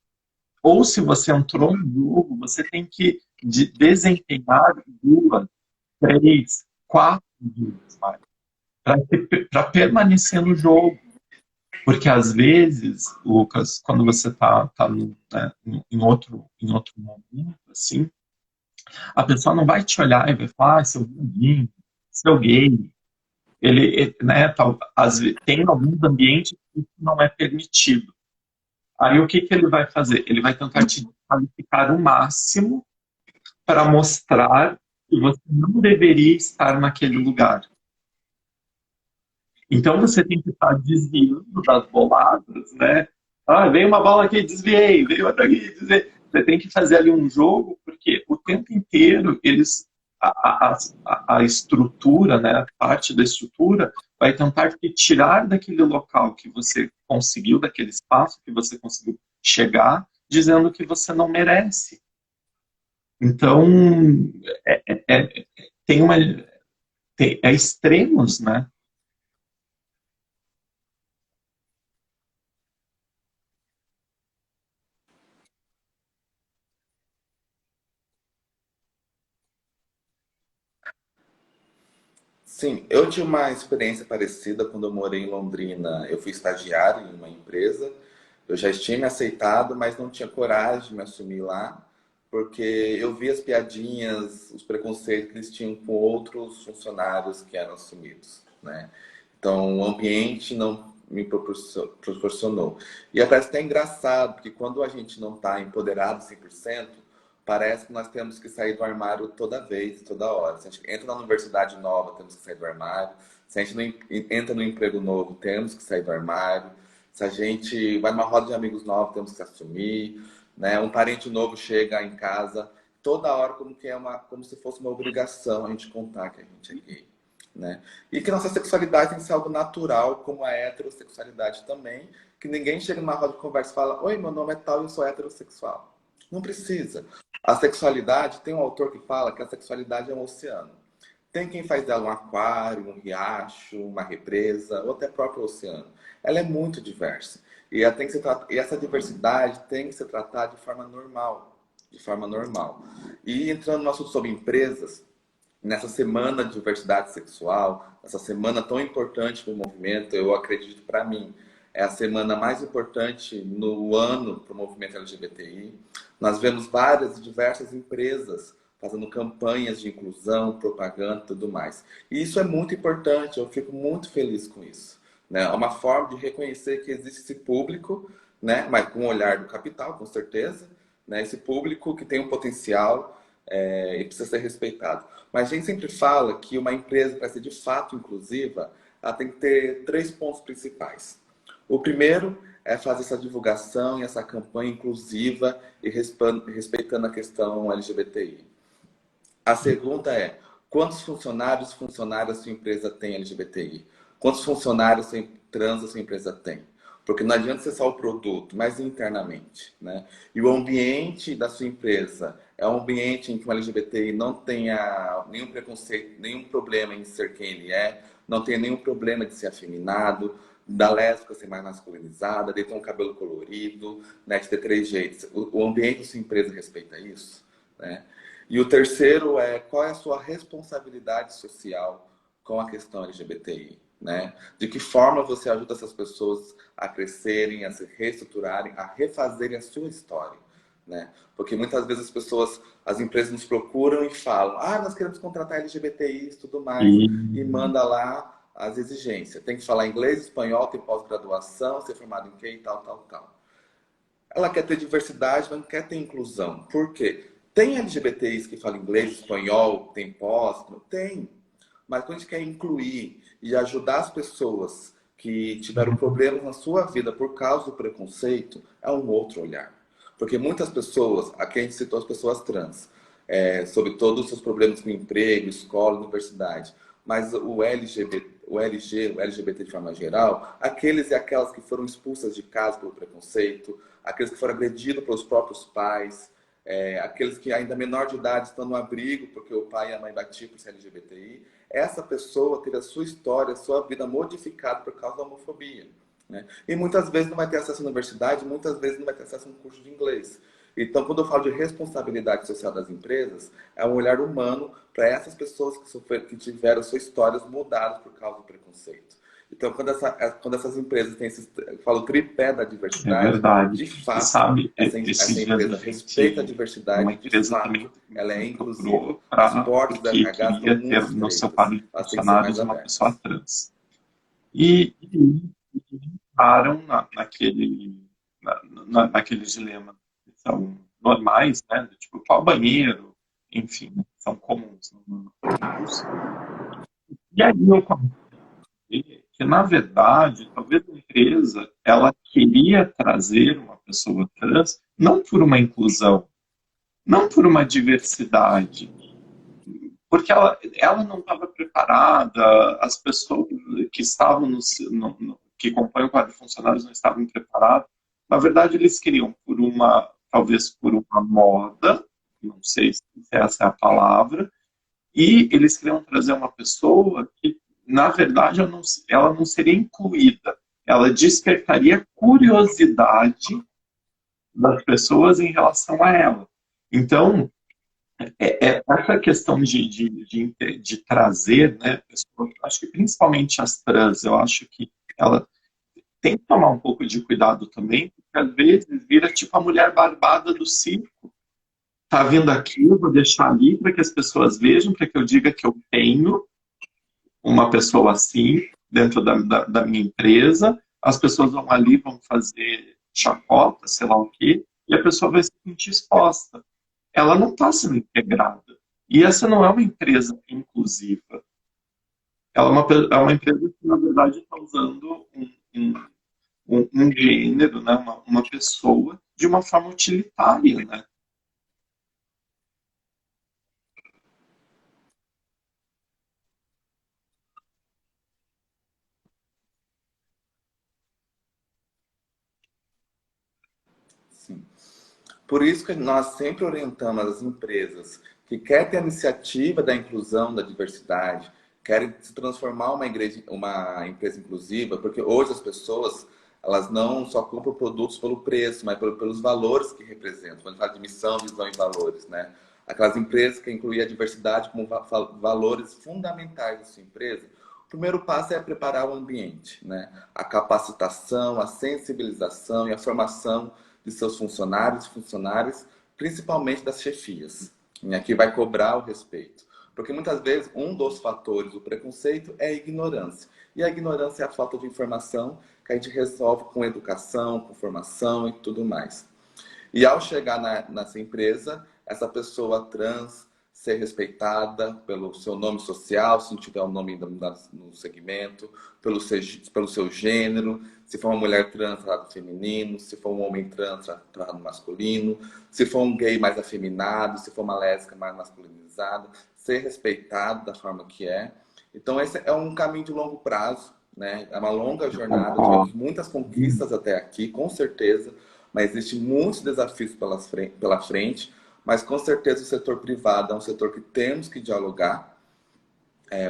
ou se você entrou no jogo, você tem que desempenhar duas, três, quatro vezes mais para permanecer no jogo. Porque às vezes, Lucas, quando você está né, em outro momento, assim, a pessoa não vai te olhar e vai falar, seu gordinho, seu gay. Né, tem alguns ambientes que isso não é permitido. Aí o que ele vai fazer? Ele vai tentar te qualificar o máximo para mostrar que você não deveria estar naquele lugar. Então você tem que estar desviando das boladas, né? Veio uma bola aqui, desviei, veio outra aqui, desviei. Você tem que fazer ali um jogo, porque o tempo inteiro a estrutura, né, a parte da estrutura, vai tentar te tirar daquele local que você conseguiu, daquele espaço que você conseguiu chegar, dizendo que você não merece. Então, é, é, é, tem uma, é extremos, né? Sim, eu tive uma experiência parecida quando eu morei em Londrina. Eu fui estagiário em uma empresa. Eu já tinha me aceitado, mas não tinha coragem de me assumir lá, porque eu vi as piadinhas, os preconceitos que eles tinham com outros funcionários que eram assumidos, né? Então, o ambiente não me proporcionou. E parece até engraçado, porque quando a gente não está empoderado 100%, parece que nós temos que sair do armário toda vez, toda hora. Se a gente entra na universidade nova, temos que sair do armário. Se a gente não entra no emprego novo, temos que sair do armário. Se a gente vai numa roda de amigos novos, temos que se assumir. Né? Um parente novo chega em casa, toda hora como se fosse uma obrigação a gente contar que a gente é gay. Né? E que nossa sexualidade tem que ser algo natural, como a heterossexualidade também, que ninguém chega numa roda de conversa e fala: oi, meu nome é tal e eu sou heterossexual. Não precisa. A sexualidade, tem um autor que fala que a sexualidade é um oceano. Tem quem faz dela um aquário, um riacho, uma represa, ou até próprio oceano. Ela é muito diversa. E essa diversidade tem que ser tratada de forma normal. De forma normal. E entrando no assunto sobre empresas, nessa semana de diversidade sexual, essa semana tão importante para o movimento, eu acredito, para mim, é a semana mais importante no ano para o movimento LGBTI. Nós vemos várias e diversas empresas fazendo campanhas de inclusão, propaganda e tudo mais. E isso é muito importante, eu fico muito feliz com isso. Né? É uma forma de reconhecer que existe esse público, né? Mas com o olhar do capital, com certeza, né? Esse público que tem um potencial e precisa ser respeitado. Mas a gente sempre fala que uma empresa, para ser de fato inclusiva, ela tem que ter 3 pontos principais. O primeiro é fazer essa divulgação e essa campanha inclusiva e respeitando a questão LGBTI. A segunda é, quantos funcionários sua empresa tem LGBTI? Quantos funcionários trans a sua empresa tem? Porque não adianta ser só o produto, mas internamente, né? E o ambiente da sua empresa é um ambiente em que o LGBTI não tenha nenhum preconceito, nenhum problema em ser quem ele é, não tenha nenhum problema de ser afeminado, da lésbica ser mais masculinizada, de ter um cabelo colorido, né, de ter 3 jeitos. O ambiente da sua empresa respeita isso, né? E o terceiro é qual é a sua responsabilidade social com a questão LGBTI, né? De que forma você ajuda essas pessoas a crescerem, a se reestruturarem, a refazerem a sua história, né? Porque muitas vezes as pessoas, as empresas nos procuram e falam: ah, nós queremos contratar LGBTI e tudo mais, E, e manda lá as exigências. Tem que falar inglês, espanhol, ter pós-graduação, ser formado em quê e tal, tal, tal. Ela quer ter diversidade, mas não quer ter inclusão. Por quê? Tem LGBTIs que falam inglês, espanhol, tem pós? Tem. Mas quando a gente quer incluir e ajudar as pessoas que tiveram problemas na sua vida por causa do preconceito, é um outro olhar. Porque muitas pessoas, aqui a gente citou as pessoas trans, sobre todos os seus problemas com emprego, escola, universidade, mas o LGBT de forma geral, aqueles e aquelas que foram expulsas de casa pelo preconceito, aqueles que foram agredidos pelos próprios pais, aqueles que ainda menor de idade estão no abrigo porque o pai e a mãe batiam por ser LGBTI, essa pessoa teve a sua história, a sua vida modificada por causa da homofobia, né? E muitas vezes não vai ter acesso à universidade, muitas vezes não vai ter acesso a um curso de inglês. Então, quando eu falo de responsabilidade social das empresas, é um olhar humano para essas pessoas que tiveram suas histórias mudadas por causa do preconceito. Então, quando essas empresas têm esse, eu falo, tripé da é diversidade, verdade. de E fato, sabe, essa esses dias a empresa respeita a gente, uma diversidade, de empresa também fato, ela é me inclusiva. procurou As portas da porque RH estão queria ter muito no seu estreitas, quadro de elas têm que ser mais funcionários uma pessoa abertas. trans. E param naquele dilema que são normais, né? Tipo, qual banheiro, enfim, são comuns no curso. E aí eu comecei que, na verdade, talvez a empresa ela queria trazer uma pessoa trans não por uma inclusão, não por uma diversidade, porque ela não estava preparada, as pessoas que estavam que compõem o quadro de funcionários não estavam preparadas. Na verdade, eles queriam talvez por uma moda, não sei se essa é a palavra, e eles queriam trazer uma pessoa que, na verdade, ela não seria incluída. Ela despertaria curiosidade das pessoas em relação a ela. Então, essa questão de trazer, né, pessoas, acho que principalmente as trans, eu acho que ela tem que tomar um pouco de cuidado também, porque às vezes vira tipo a mulher barbada do circo. Tá vindo aqui, eu vou deixar ali para que as pessoas vejam, para que eu diga que eu tenho uma pessoa assim dentro da minha empresa, as pessoas vão ali, vão fazer chacota, sei lá o quê, e a pessoa vai se sentir exposta. Ela não está sendo integrada. E essa não é uma empresa inclusiva. Ela é uma empresa que, na verdade, está usando um gênero, né, uma pessoa, de uma forma utilitária. Né? Sim. Por isso que nós sempre orientamos as empresas que querem ter a iniciativa da inclusão, da diversidade, querem se transformar uma empresa inclusiva, porque hoje as pessoas elas não só compram produtos pelo preço, mas pelos valores que representam. Quando a gente fala de missão, visão e valores, né? Aquelas empresas que incluem a diversidade como valores fundamentais da sua empresa, O primeiro passo é preparar o ambiente, né? A capacitação, a sensibilização e a formação de seus funcionários e funcionárias, principalmente das chefias, né? Que vai cobrar o respeito. Porque muitas vezes um dos fatores do preconceito é a ignorância. E a ignorância é a falta de informação que a gente resolve com educação, com formação e tudo mais. E ao chegar nessa empresa, essa pessoa trans ser respeitada pelo seu nome social, se não tiver o nome no segmento, pelo seu gênero, se for uma mulher trans, tratado feminino, se for um homem trans, tratado masculino, se for um gay mais afeminado, se for uma lésbica mais masculinizada, ser respeitado da forma que é. Então esse é um caminho de longo prazo, né? É uma longa jornada, tivemos muitas conquistas até aqui, com certeza, mas existem muitos desafios pela frente, mas com certeza o setor privado é um setor que temos que dialogar,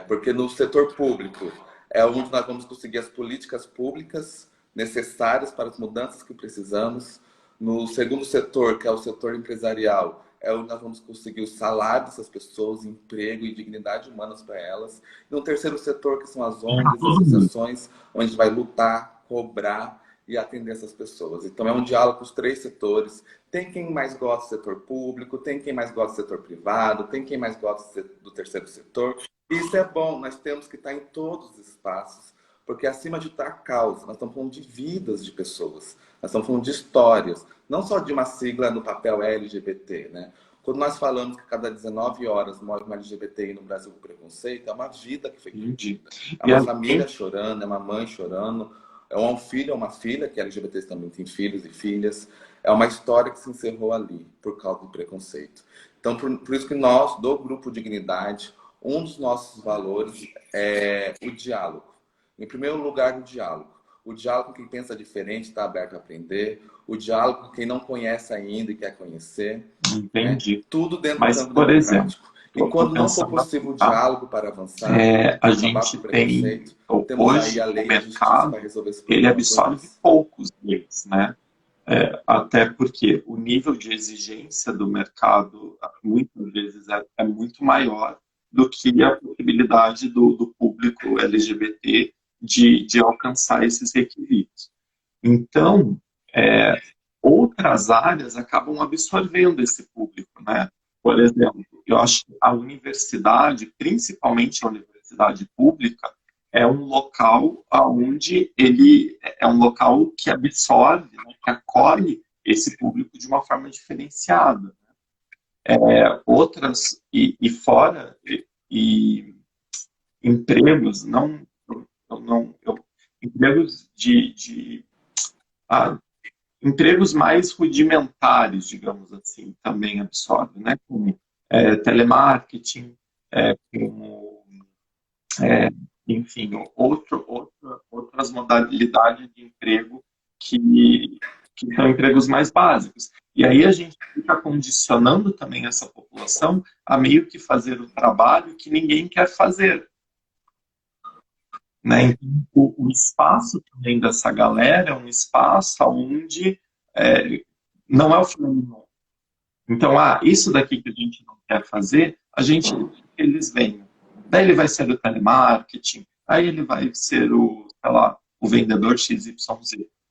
porque no setor público é onde nós vamos conseguir as políticas públicas necessárias para as mudanças que precisamos. No segundo setor, que é o setor empresarial, é onde nós vamos conseguir o salário dessas pessoas, emprego e dignidade humanas para elas. E no terceiro setor, que são as ONGs, as associações, onde a gente vai lutar, cobrar e atender essas pessoas. Então é um diálogo com os três setores. Tem quem mais gosta do setor público, tem quem mais gosta do setor privado, tem quem mais gosta do terceiro setor. E isso é bom, nós temos que estar em todos os espaços, porque acima de estar causa, nós estamos falando de vidas de pessoas, nós estamos falando de histórias, não só de uma sigla no papel LGBT, né? Quando nós falamos que cada 19 horas morre uma LGBTI no Brasil com preconceito, é uma vida que foi perdida. É uma família chorando, é uma mãe chorando, é um filho, é uma filha, que LGBTs também têm filhos e filhas. É uma história que se encerrou ali, por causa do preconceito. Então, por isso que nós, do Grupo Dignidade, um dos nossos valores é o diálogo. Em primeiro lugar, o diálogo. O diálogo com quem pensa diferente, está aberto a aprender. O diálogo com quem não conhece ainda e quer conhecer. Entendi. Né? Tudo dentro Mas, do campo por exemplo, e quando não for possível o diálogo para avançar, a gente tem temos hoje aí a lei o e a justiça para mercado, resolver esse ele problema. absorve poucos deles, né? Até porque o nível de exigência do mercado muitas vezes é muito maior do que a possibilidade do público LGBT de alcançar esses requisitos. Então, outras áreas acabam absorvendo esse público, né? Por exemplo, eu acho que a universidade, principalmente a universidade pública, é um local onde ele é um local que absorve, né, que acolhe esse público de uma forma diferenciada. Outras, fora, empregos, empregos empregos mais rudimentares, digamos assim, também absorve, né? Como telemarketing, como, enfim, outras modalidades de emprego que são empregos mais básicos. E aí a gente fica condicionando também essa população a meio que fazer o trabalho que ninguém quer fazer. Né? Então, o espaço também dessa galera é um espaço onde não é o feminino. Então, isso daqui que a gente não quer fazer, a gente eles venham. Daí ele vai ser o telemarketing, aí ele vai ser sei lá, o vendedor XYZ,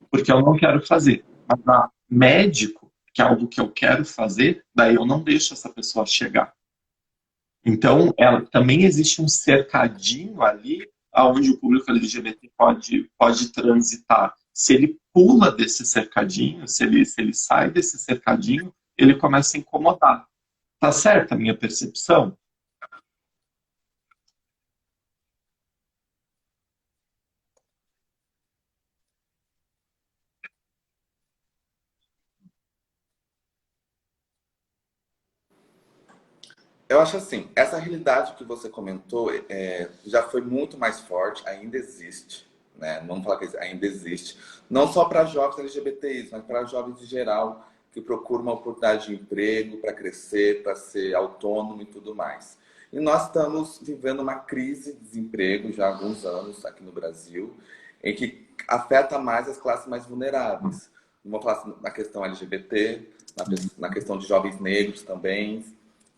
porque eu não quero fazer. Mas médico, que é algo que eu quero fazer, daí eu não deixo essa pessoa chegar. Então, também existe um cercadinho ali onde o público LGBT pode transitar. Se ele pula desse cercadinho, se ele sai desse cercadinho, ele começa a incomodar. Tá certa a minha percepção? Eu acho assim, essa realidade que você comentou já foi muito mais forte, ainda existe, né? Vamos falar que ainda existe. Não só para jovens LGBTIs, mas para jovens em geral que procuram uma oportunidade de emprego para crescer, para ser autônomo e tudo mais. E nós estamos vivendo uma crise de desemprego já há alguns anos aqui no Brasil, em que afeta mais as classes mais vulneráveis. Vamos falar na questão LGBT, na questão de jovens negros também.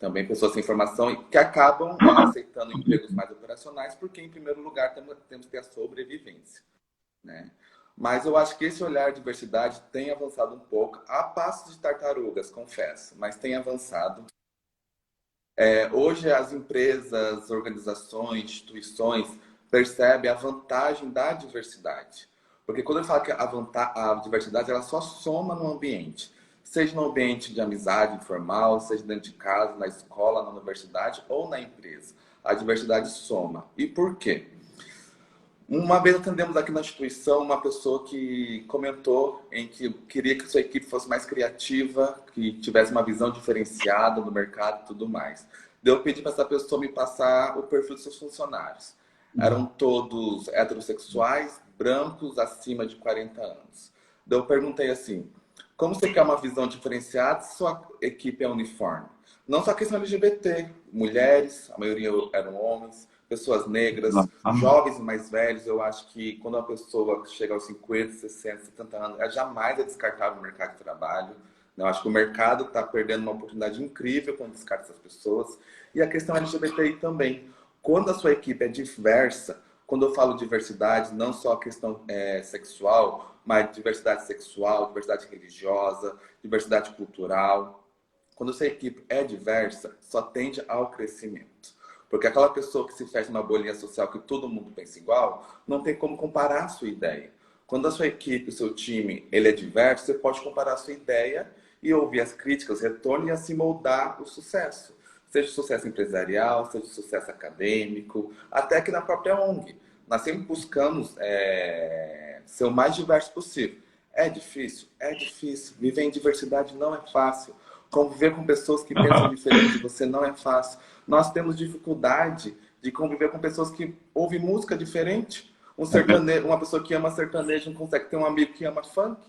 também pessoas sem formação e que acabam aceitando empregos mais operacionais, porque, em primeiro lugar, temos que ter a sobrevivência, né? Mas eu acho que esse olhar de diversidade tem avançado um pouco, a passos de tartarugas, confesso, mas tem avançado. Hoje as empresas, organizações, instituições percebem a vantagem da diversidade. Porque quando eu falo que a diversidade ela só soma no ambiente, seja no ambiente de amizade informal, seja dentro de casa, na escola, na universidade ou na empresa. A diversidade soma. E por quê? Uma vez atendemos aqui na instituição uma pessoa que comentou em que queria que sua equipe fosse mais criativa, que tivesse uma visão diferenciada do mercado e tudo mais. Daí eu pedi para essa pessoa me passar o perfil dos seus funcionários. Eram todos heterossexuais, brancos, acima de 40 anos. Daí eu perguntei assim, como você quer uma visão diferenciada se sua equipe é uniforme? Não só a questão LGBT, mulheres, a maioria eram homens, pessoas negras, jovens e mais velhos. Eu acho que quando uma pessoa chega aos 50, 60, 70 anos, ela jamais é descartável no mercado de trabalho. Eu acho que o mercado está perdendo uma oportunidade incrível quando descarta essas pessoas. E a questão LGBTI também. Quando a sua equipe é diversa, quando eu falo diversidade, não só a questão sexual, mas diversidade sexual, diversidade religiosa, diversidade cultural. Quando a sua equipe é diversa, só tende ao crescimento. Porque aquela pessoa que se fecha numa bolinha social que todo mundo pensa igual, não tem como comparar a sua ideia. Quando a sua equipe, o seu time, ele é diverso, você pode comparar a sua ideia e ouvir as críticas, retorno e assim moldar o sucesso. Seja o sucesso empresarial, seja o sucesso acadêmico, até que na própria ONG. Nós sempre buscamos ser o mais diverso possível. É difícil? É difícil. Viver em diversidade não é fácil. Conviver com pessoas que pensam diferente de você não é fácil. Nós temos dificuldade de conviver com pessoas que ouvem música diferente. Uma pessoa que ama sertanejo não consegue ter um amigo que ama funk.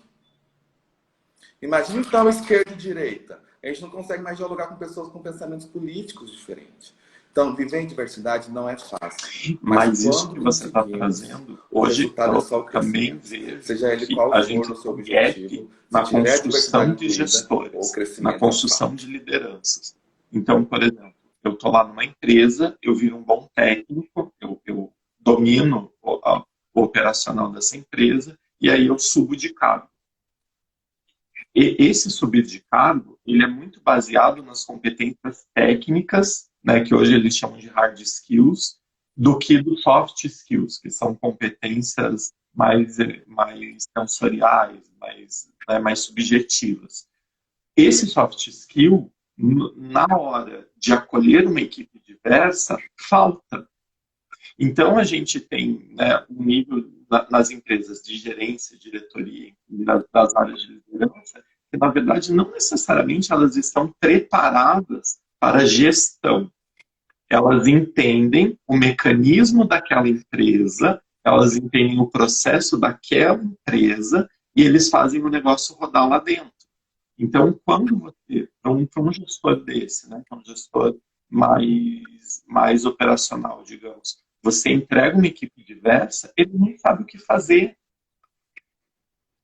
Imagina então esquerda e direita. A gente não consegue mais dialogar com pessoas com pensamentos políticos diferentes. Então, viver em diversidade não é fácil. Mas isso que você está trazendo, hoje eu também vejo seja ele que qual a for gente o seu tem gap objetivo, na se tiver construção diversidade de incluída, o gestores, na crescimento construção de lideranças. Então, por exemplo, eu estou lá numa empresa, eu viro um bom técnico, eu domino o operacional dessa empresa, e aí eu subo de cargo. E esse subir de cargo, ele é muito baseado nas competências técnicas, né, que hoje eles chamam de hard skills, do que do soft skills, que são competências mais sensoriais, mais subjetivas. Esse soft skill, na hora de acolher uma equipe diversa, falta. Então, a gente tem, né, um nível nas empresas de gerência, diretoria, das áreas de liderança, que, na verdade, não necessariamente elas estão preparadas para a gestão. Elas entendem o mecanismo daquela empresa, elas entendem o processo daquela empresa e eles fazem o negócio rodar lá dentro. Então, quando você, para um gestor desse, né, um gestor mais operacional, digamos, você entrega uma equipe diversa, ele não sabe o que fazer.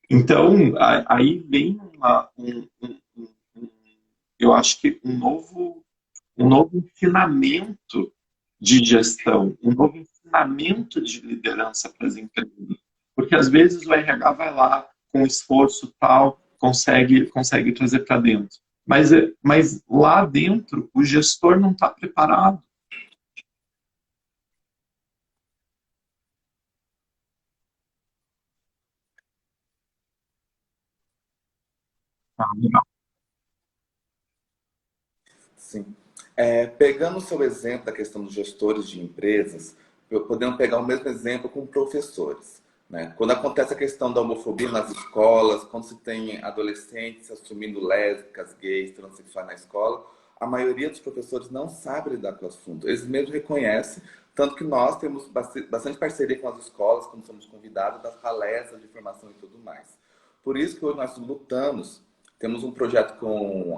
Então, aí vem eu acho que um novo ensinamento de gestão, um novo ensinamento de liderança para as empresas. Porque às vezes o RH vai lá com esforço tal, consegue trazer para dentro. Mas lá dentro o gestor não está preparado. Sim. Pegando o seu exemplo da questão dos gestores de empresas, podemos pegar o mesmo exemplo com professores. Né? Quando acontece a questão da homofobia nas escolas, quando se tem adolescentes assumindo lésbicas, gays, transexuais na escola, a maioria dos professores não sabe lidar com o assunto. Eles mesmos reconhecem, tanto que nós temos bastante parceria com as escolas, quando somos convidados, das palestras de formação e tudo mais. Por isso que hoje nós lutamos. Temos um projeto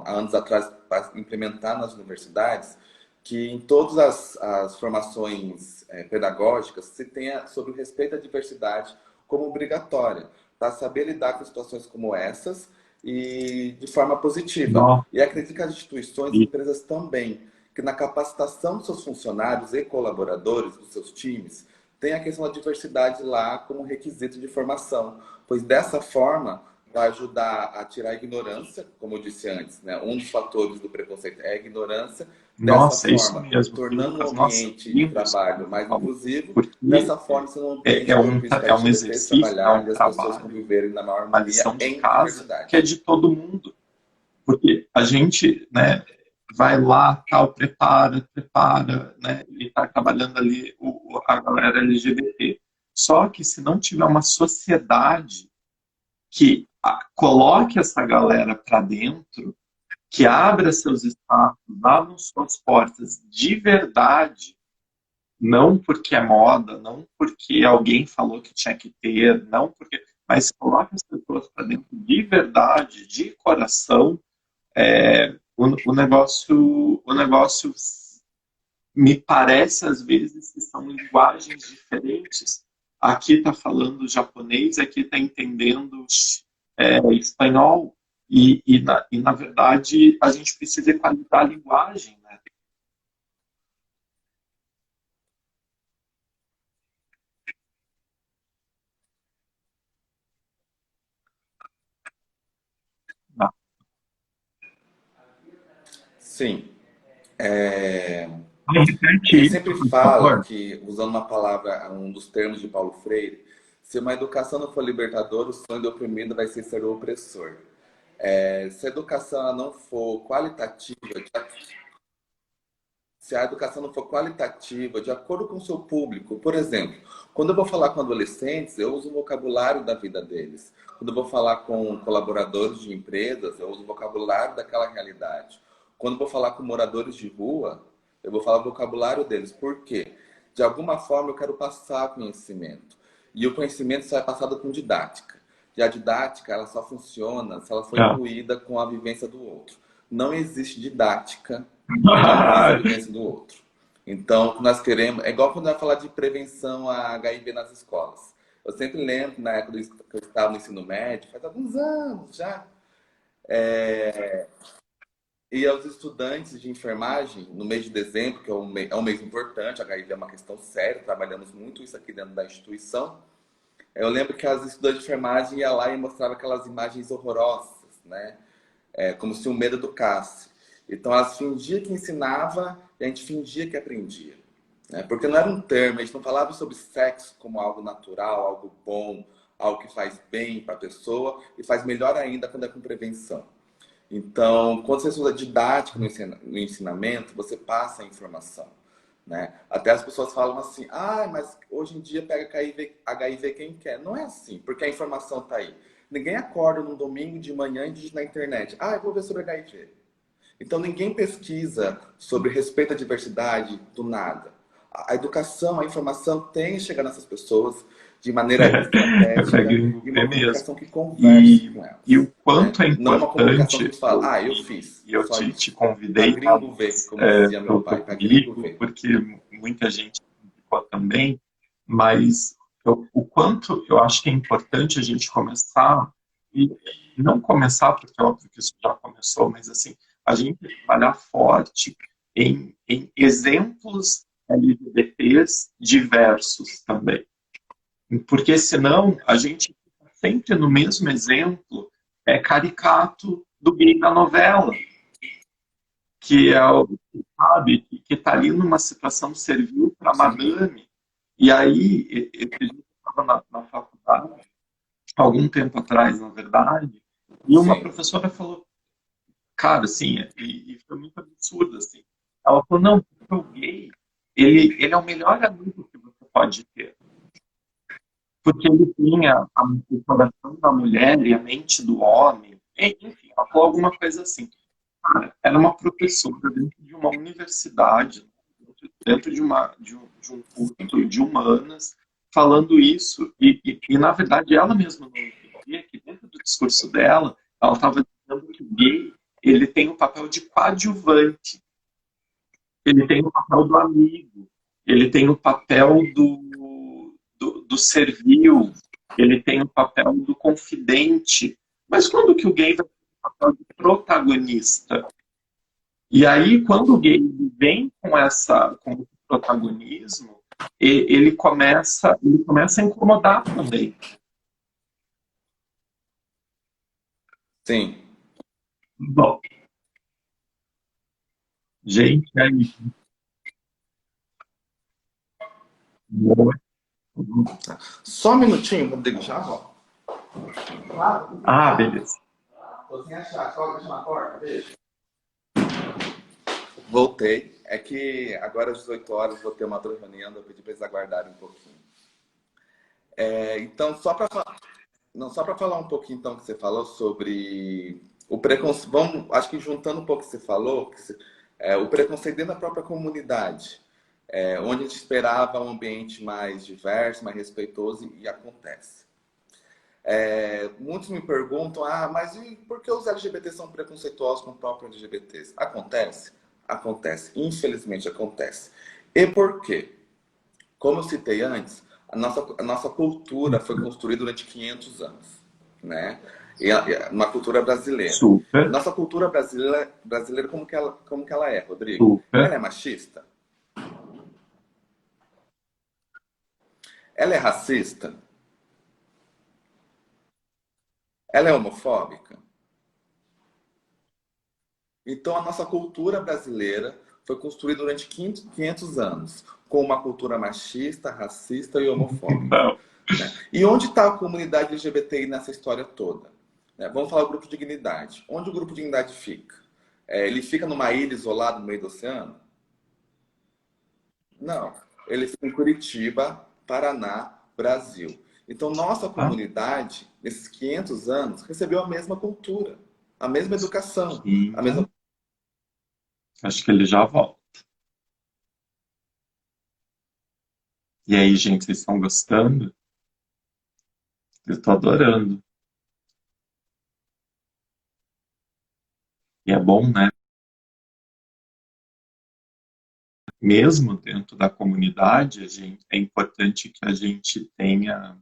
há anos atrás para implementar nas universidades, que em todas as formações pedagógicas se tenha sobre o respeito à diversidade como obrigatória, para saber lidar com situações como essas, e de forma positiva. Nossa, E acredito que as instituições e e- empresas também, que na capacitação dos seus funcionários e colaboradores, dos seus times, tem a questão da diversidade lá como requisito de formação, pois dessa forma vai ajudar a tirar a ignorância, como eu disse antes, né? Um dos fatores do preconceito é a ignorância. Dessa nossa, é isso forma, mesmo, tornando um Lucas. Nossa, ambiente de lindo isso que trabalho você mais falou. inclusivo, Porque dessa forma você não tem é um, propício para é um LGBTs exercício, é trabalhar um e as pessoas trabalho, conviverem na maior uma harmonia lição de em casa que é diversidade. de todo mundo. Porque a gente, né, vai lá, tal, prepara, né, e está trabalhando ali a galera LGBT. Só que se não tiver uma sociedade que coloque essa galera para dentro, que abra seus espaços, abra suas portas de verdade, não porque é moda, não porque alguém falou que tinha que ter, não porque, mas coloque as pessoas para dentro de verdade, de coração, o negócio me parece às vezes que são linguagens diferentes. Aqui está falando japonês, aqui está entendendo espanhol, na verdade a gente precisa equalizar a linguagem, né? Sim. É, Repete eu isso, sempre por falo favor. que, usando uma palavra, um dos termos de Paulo Freire, se uma educação não for libertadora, o sonho do oprimido vai ser o opressor. Se a educação ela não for qualitativa, se a educação não for qualitativa, de acordo com o seu público. Por exemplo, quando eu vou falar com adolescentes, eu uso o vocabulário da vida deles. Quando eu vou falar com colaboradores de empresas, eu uso o vocabulário daquela realidade. Quando eu vou falar com moradores de rua, eu vou falar o vocabulário deles. Por quê? De alguma forma eu quero passar conhecimento. E o conhecimento só é passado com didática. E a didática, ela só funciona se ela for É. incluída com a vivência do outro. Não existe didática que não visa a vivência do outro. Então, o que nós queremos, é igual quando vai falar de prevenção a HIV nas escolas. Eu sempre lembro, na época que eu estava no ensino médio, faz alguns anos já, e aos estudantes de enfermagem, no mês de dezembro, que é um mês importante, a HIV é uma questão séria, trabalhamos muito isso aqui dentro da instituição. Eu lembro que as estudantes de enfermagem iam lá e mostravam aquelas imagens horrorosas, né? Como se o medo educasse. Então, elas fingiam que ensinava e a gente fingia que aprendia. Né? Porque não era um termo, a gente não falava sobre sexo como algo natural, algo bom, algo que faz bem para a pessoa e faz melhor ainda quando é com prevenção. Então, quando você usa didática no ensinamento, você passa a informação. Né? Até as pessoas falam assim, mas hoje em dia pega HIV quem quer. Não é assim, porque a informação está aí. Ninguém acorda num domingo de manhã e diz na internet, eu vou ver sobre HIV. Então ninguém pesquisa sobre respeito à diversidade do nada. A educação, a informação tem que chegar nessas pessoas de maneira É para estratégica gringo e uma ver mesmo. comunicação que converse E, com e elas. o Né? quanto é Não uma comunicação que importante, fala, eu fiz, e eu só te isso. Para convidei, tá, gringo ver, Lucas, como dizia para meu o teu pai, para gringo currículo, ver. porque muita gente indicou também, mas o quanto eu acho que é importante a gente começar, e não começar, porque é óbvio que isso já começou, mas assim, a gente trabalhar forte em exemplos LGBTs diversos também. Porque senão a gente fica sempre no mesmo exemplo caricato do gay da novela, que é o sabe, que está ali numa situação servil para Sim, madame. E aí, eu estava na faculdade, algum tempo atrás, na verdade, e uma sim. professora falou, cara, assim, e foi muito absurdo, assim. Ela falou, não, porque o gay, ele é o melhor amigo que você pode ter. Porque ele tinha o coração da mulher e a mente do homem. Enfim, ela falou alguma coisa assim. Cara, era uma professora dentro de uma universidade, dentro de um curso de humanas, falando isso. Na verdade, ela mesma não entendia que dentro do discurso dela, ela estava dizendo que o gay ele tem o papel de coadjuvante, ele tem o papel do amigo, ele tem o papel do servil, ele tem o papel do confidente, Mas quando que o gay vai ter o papel de protagonista? E aí, quando o gay vem com esse protagonismo, ele começa a incomodar também. Sim. Bom, gente, é isso. Só um minutinho, Rodrigo, já volto. Claro. Ah, beleza. Tô sem achar, só deixa na porta, beijo. Voltei. É que agora às 18 horas vou ter uma outra reunião, eu pedi para eles aguardarem um pouquinho. Então, só para falar um pouquinho então que você falou sobre o preconceito, vamos, acho que juntando um pouco o que você falou, o preconceito dentro da própria comunidade, onde a gente esperava um ambiente mais diverso, mais respeitoso e acontece. Muitos me perguntam, mas e por que os LGBTs são preconceituosos com os próprios LGBTs? Acontece? Acontece. Infelizmente acontece. E por quê? Como eu citei antes, a nossa cultura foi construída durante 500 anos, né? Uma cultura brasileira. Super, Nossa cultura brasileira como que ela é, Rodrigo? Ela super. é machista? Ela é racista? Ela é homofóbica? Então, a nossa cultura brasileira foi construída durante 500 anos, com uma cultura machista, racista e homofóbica. Não. Né? E onde está a comunidade LGBTI nessa história toda? Vamos falar do Grupo Dignidade. Onde o Grupo Dignidade fica? Ele fica numa ilha isolada no meio do oceano? Não. Ele fica em Curitiba, Paraná, Brasil. Então, nossa Ah, comunidade, nesses 500 anos, recebeu a mesma cultura, a mesma educação, sim. a mesma. Acho que ele já volta. E aí, gente, vocês estão gostando? Eu tô adorando. E é bom, né? Mesmo dentro da comunidade, é importante que a gente tenha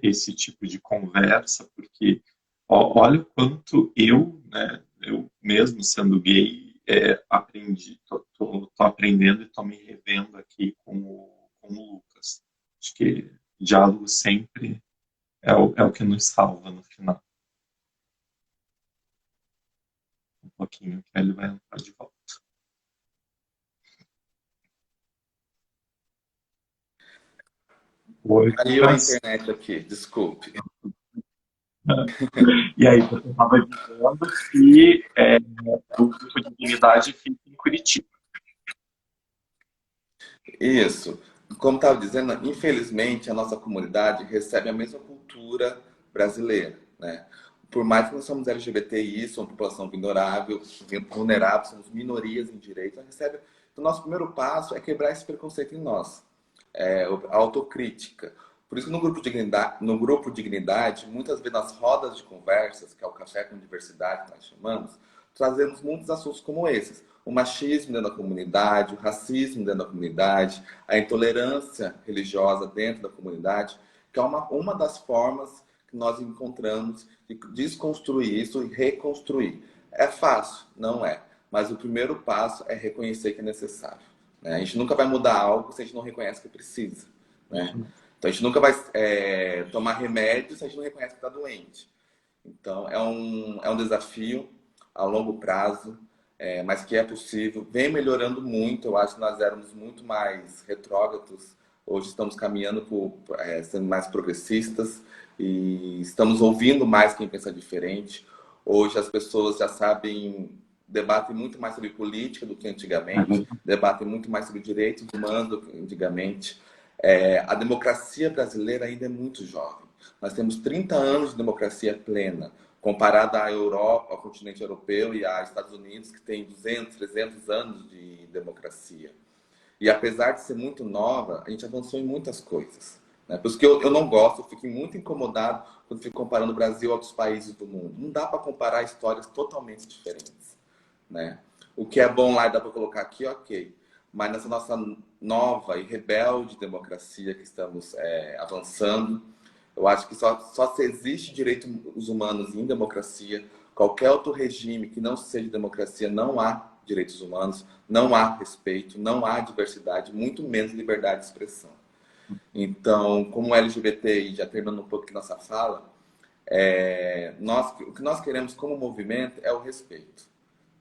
esse tipo de conversa, porque olha o quanto eu mesmo sendo gay, aprendi, tô aprendendo e tô me revendo aqui com o Lucas. Acho que diálogo sempre é o que nos salva no final. Um pouquinho que ele vai entrar de volta. Oi, Caiu a Lucas. internet aqui, desculpe. E aí, você estava dizendo que o grupo de dignidade fica em Curitiba. Isso. Como estava dizendo, infelizmente a nossa comunidade recebe a mesma cultura brasileira, né? Por mais que nós somos LGBTI, somos população vulnerável, somos minorias em direito, nós recebe. Então, nosso primeiro passo é quebrar esse preconceito em nós, a autocrítica. Por isso, no grupo Dignidade, muitas vezes nas rodas de conversas, que é o café com diversidade que nós chamamos, trazemos muitos assuntos como esses. O machismo dentro da comunidade, o racismo dentro da comunidade, a intolerância religiosa dentro da comunidade, que é uma das formas que nós encontramos de desconstruir isso e reconstruir. É fácil? Não é. Mas o primeiro passo é reconhecer que é necessário. Né? A gente nunca vai mudar algo se a gente não reconhece que precisa. Né? Então a gente nunca vai tomar remédio se a gente não reconhece que está doente. Então é um desafio a longo prazo, mas que é possível. Vem melhorando muito. Eu acho que nós éramos muito mais retrógrados. Hoje estamos caminhando sendo mais progressistas e estamos ouvindo mais quem pensa diferente. Hoje as pessoas já sabem, debatem muito mais sobre política do que antigamente, debatem muito mais sobre direitos humanos do que antigamente. A democracia brasileira ainda é muito jovem. Nós temos 30 anos de democracia plena, comparada à Europa, ao continente europeu e aos Estados Unidos, que tem 200, 300 anos de democracia. E apesar de ser muito nova, a gente avançou em muitas coisas. Né? Por isso que eu não gosto, eu fico muito incomodado quando fico comparando o Brasil a outros países do mundo. Não dá para comparar histórias totalmente diferentes. Né? O que é bom lá e dá para colocar aqui, ok. Mas nessa nossa nova e rebelde democracia que estamos avançando, Eu acho que só se existe direitos humanos em democracia. Qualquer outro regime que não seja democracia, não há direitos humanos, não há respeito, não há diversidade, muito menos liberdade de expressão. Então, como LGBTI, já terminando um pouco aqui nossa fala, o que nós queremos como movimento é o respeito.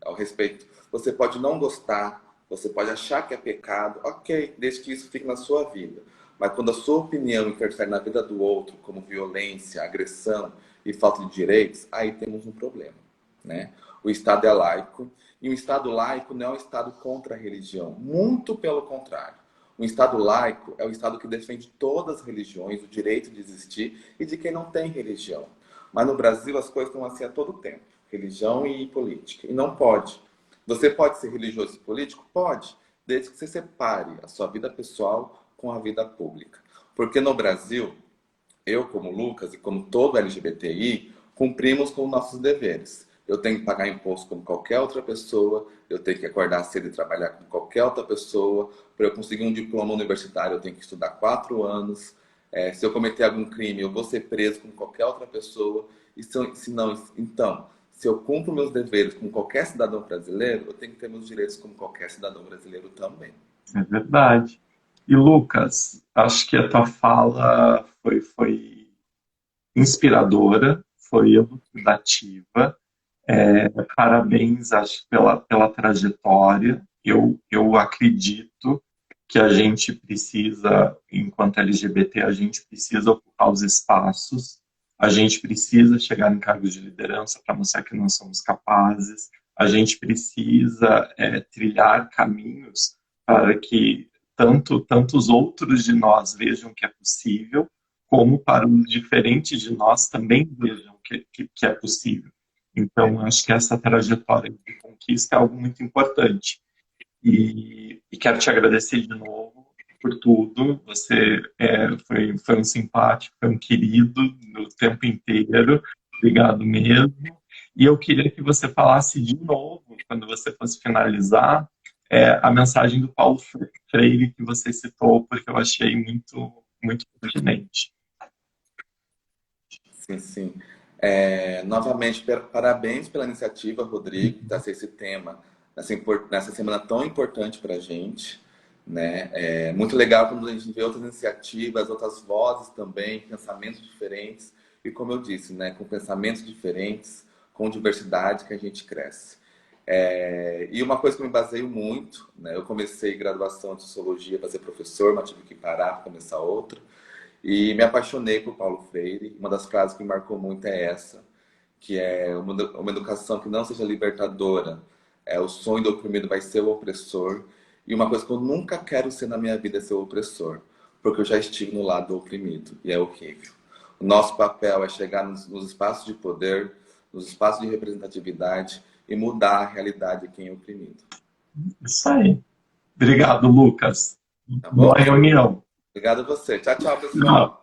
É o respeito. Você pode não gostar, você pode achar que é pecado, ok, desde que isso fique na sua vida. Mas quando a sua opinião interfere na vida do outro, como violência, agressão e falta de direitos, aí temos um problema, né? O Estado é laico, e o Estado laico não é um Estado contra a religião, muito pelo contrário. O Estado laico é o Estado que defende todas as religiões, o direito de existir e de quem não tem religião. Mas no Brasil as coisas estão assim a todo tempo, religião e política, e não pode. Você pode ser religioso e político? Pode, desde que você separe a sua vida pessoal com a vida pública. Porque no Brasil, eu como Lucas e como todo LGBTI, cumprimos com nossos deveres. Eu tenho que pagar imposto como qualquer outra pessoa, eu tenho que acordar cedo e trabalhar como qualquer outra pessoa. Para eu conseguir um diploma universitário, eu tenho que estudar 4 anos. Se eu cometer algum crime, eu vou ser preso como qualquer outra pessoa. E se não, então, se eu cumpro meus deveres como qualquer cidadão brasileiro, eu tenho que ter meus direitos como qualquer cidadão brasileiro também. É verdade. E Lucas, acho que a tua fala foi inspiradora, foi elucidativa. Parabéns, acho, pela trajetória. Eu acredito que a gente precisa, enquanto LGBT, a gente precisa ocupar os espaços, a gente precisa chegar em cargos de liderança para mostrar que nós somos capazes, a gente precisa trilhar caminhos para que tantos outros de nós vejam que é possível, como para os diferentes de nós também vejam que é possível. Então, acho que essa trajetória de conquista é algo muito importante. E quero te agradecer de novo por tudo. Você foi um simpático, foi um querido no tempo inteiro. Obrigado mesmo. E eu queria que você falasse de novo, quando você fosse finalizar, a mensagem do Paulo Freire que você citou, porque eu achei muito pertinente. Sim, sim. Novamente, parabéns pela iniciativa, Rodrigo, de trazer esse tema nessa semana tão importante para a gente, né? É muito legal quando a gente vê outras iniciativas, outras vozes também, pensamentos diferentes, e como eu disse, né, com pensamentos diferentes, com diversidade que a gente cresce. E uma coisa que eu me baseio muito, né, eu comecei graduação de Sociologia para ser professor, mas tive que parar para começar outra. E me apaixonei por Paulo Freire. Uma das frases que me marcou muito é essa, que é uma educação que não seja libertadora. O sonho do oprimido vai ser o opressor. E uma coisa que eu nunca quero ser na minha vida é ser o opressor, porque eu já estive no lado do oprimido e é horrível. O nosso papel é chegar nos espaços de poder, nos espaços de representatividade e mudar a realidade de quem é oprimido. Isso aí. Obrigado, Lucas. Tá Boa bom? reunião. Obrigado a você. Tchau, tchau, Tchau. pessoal.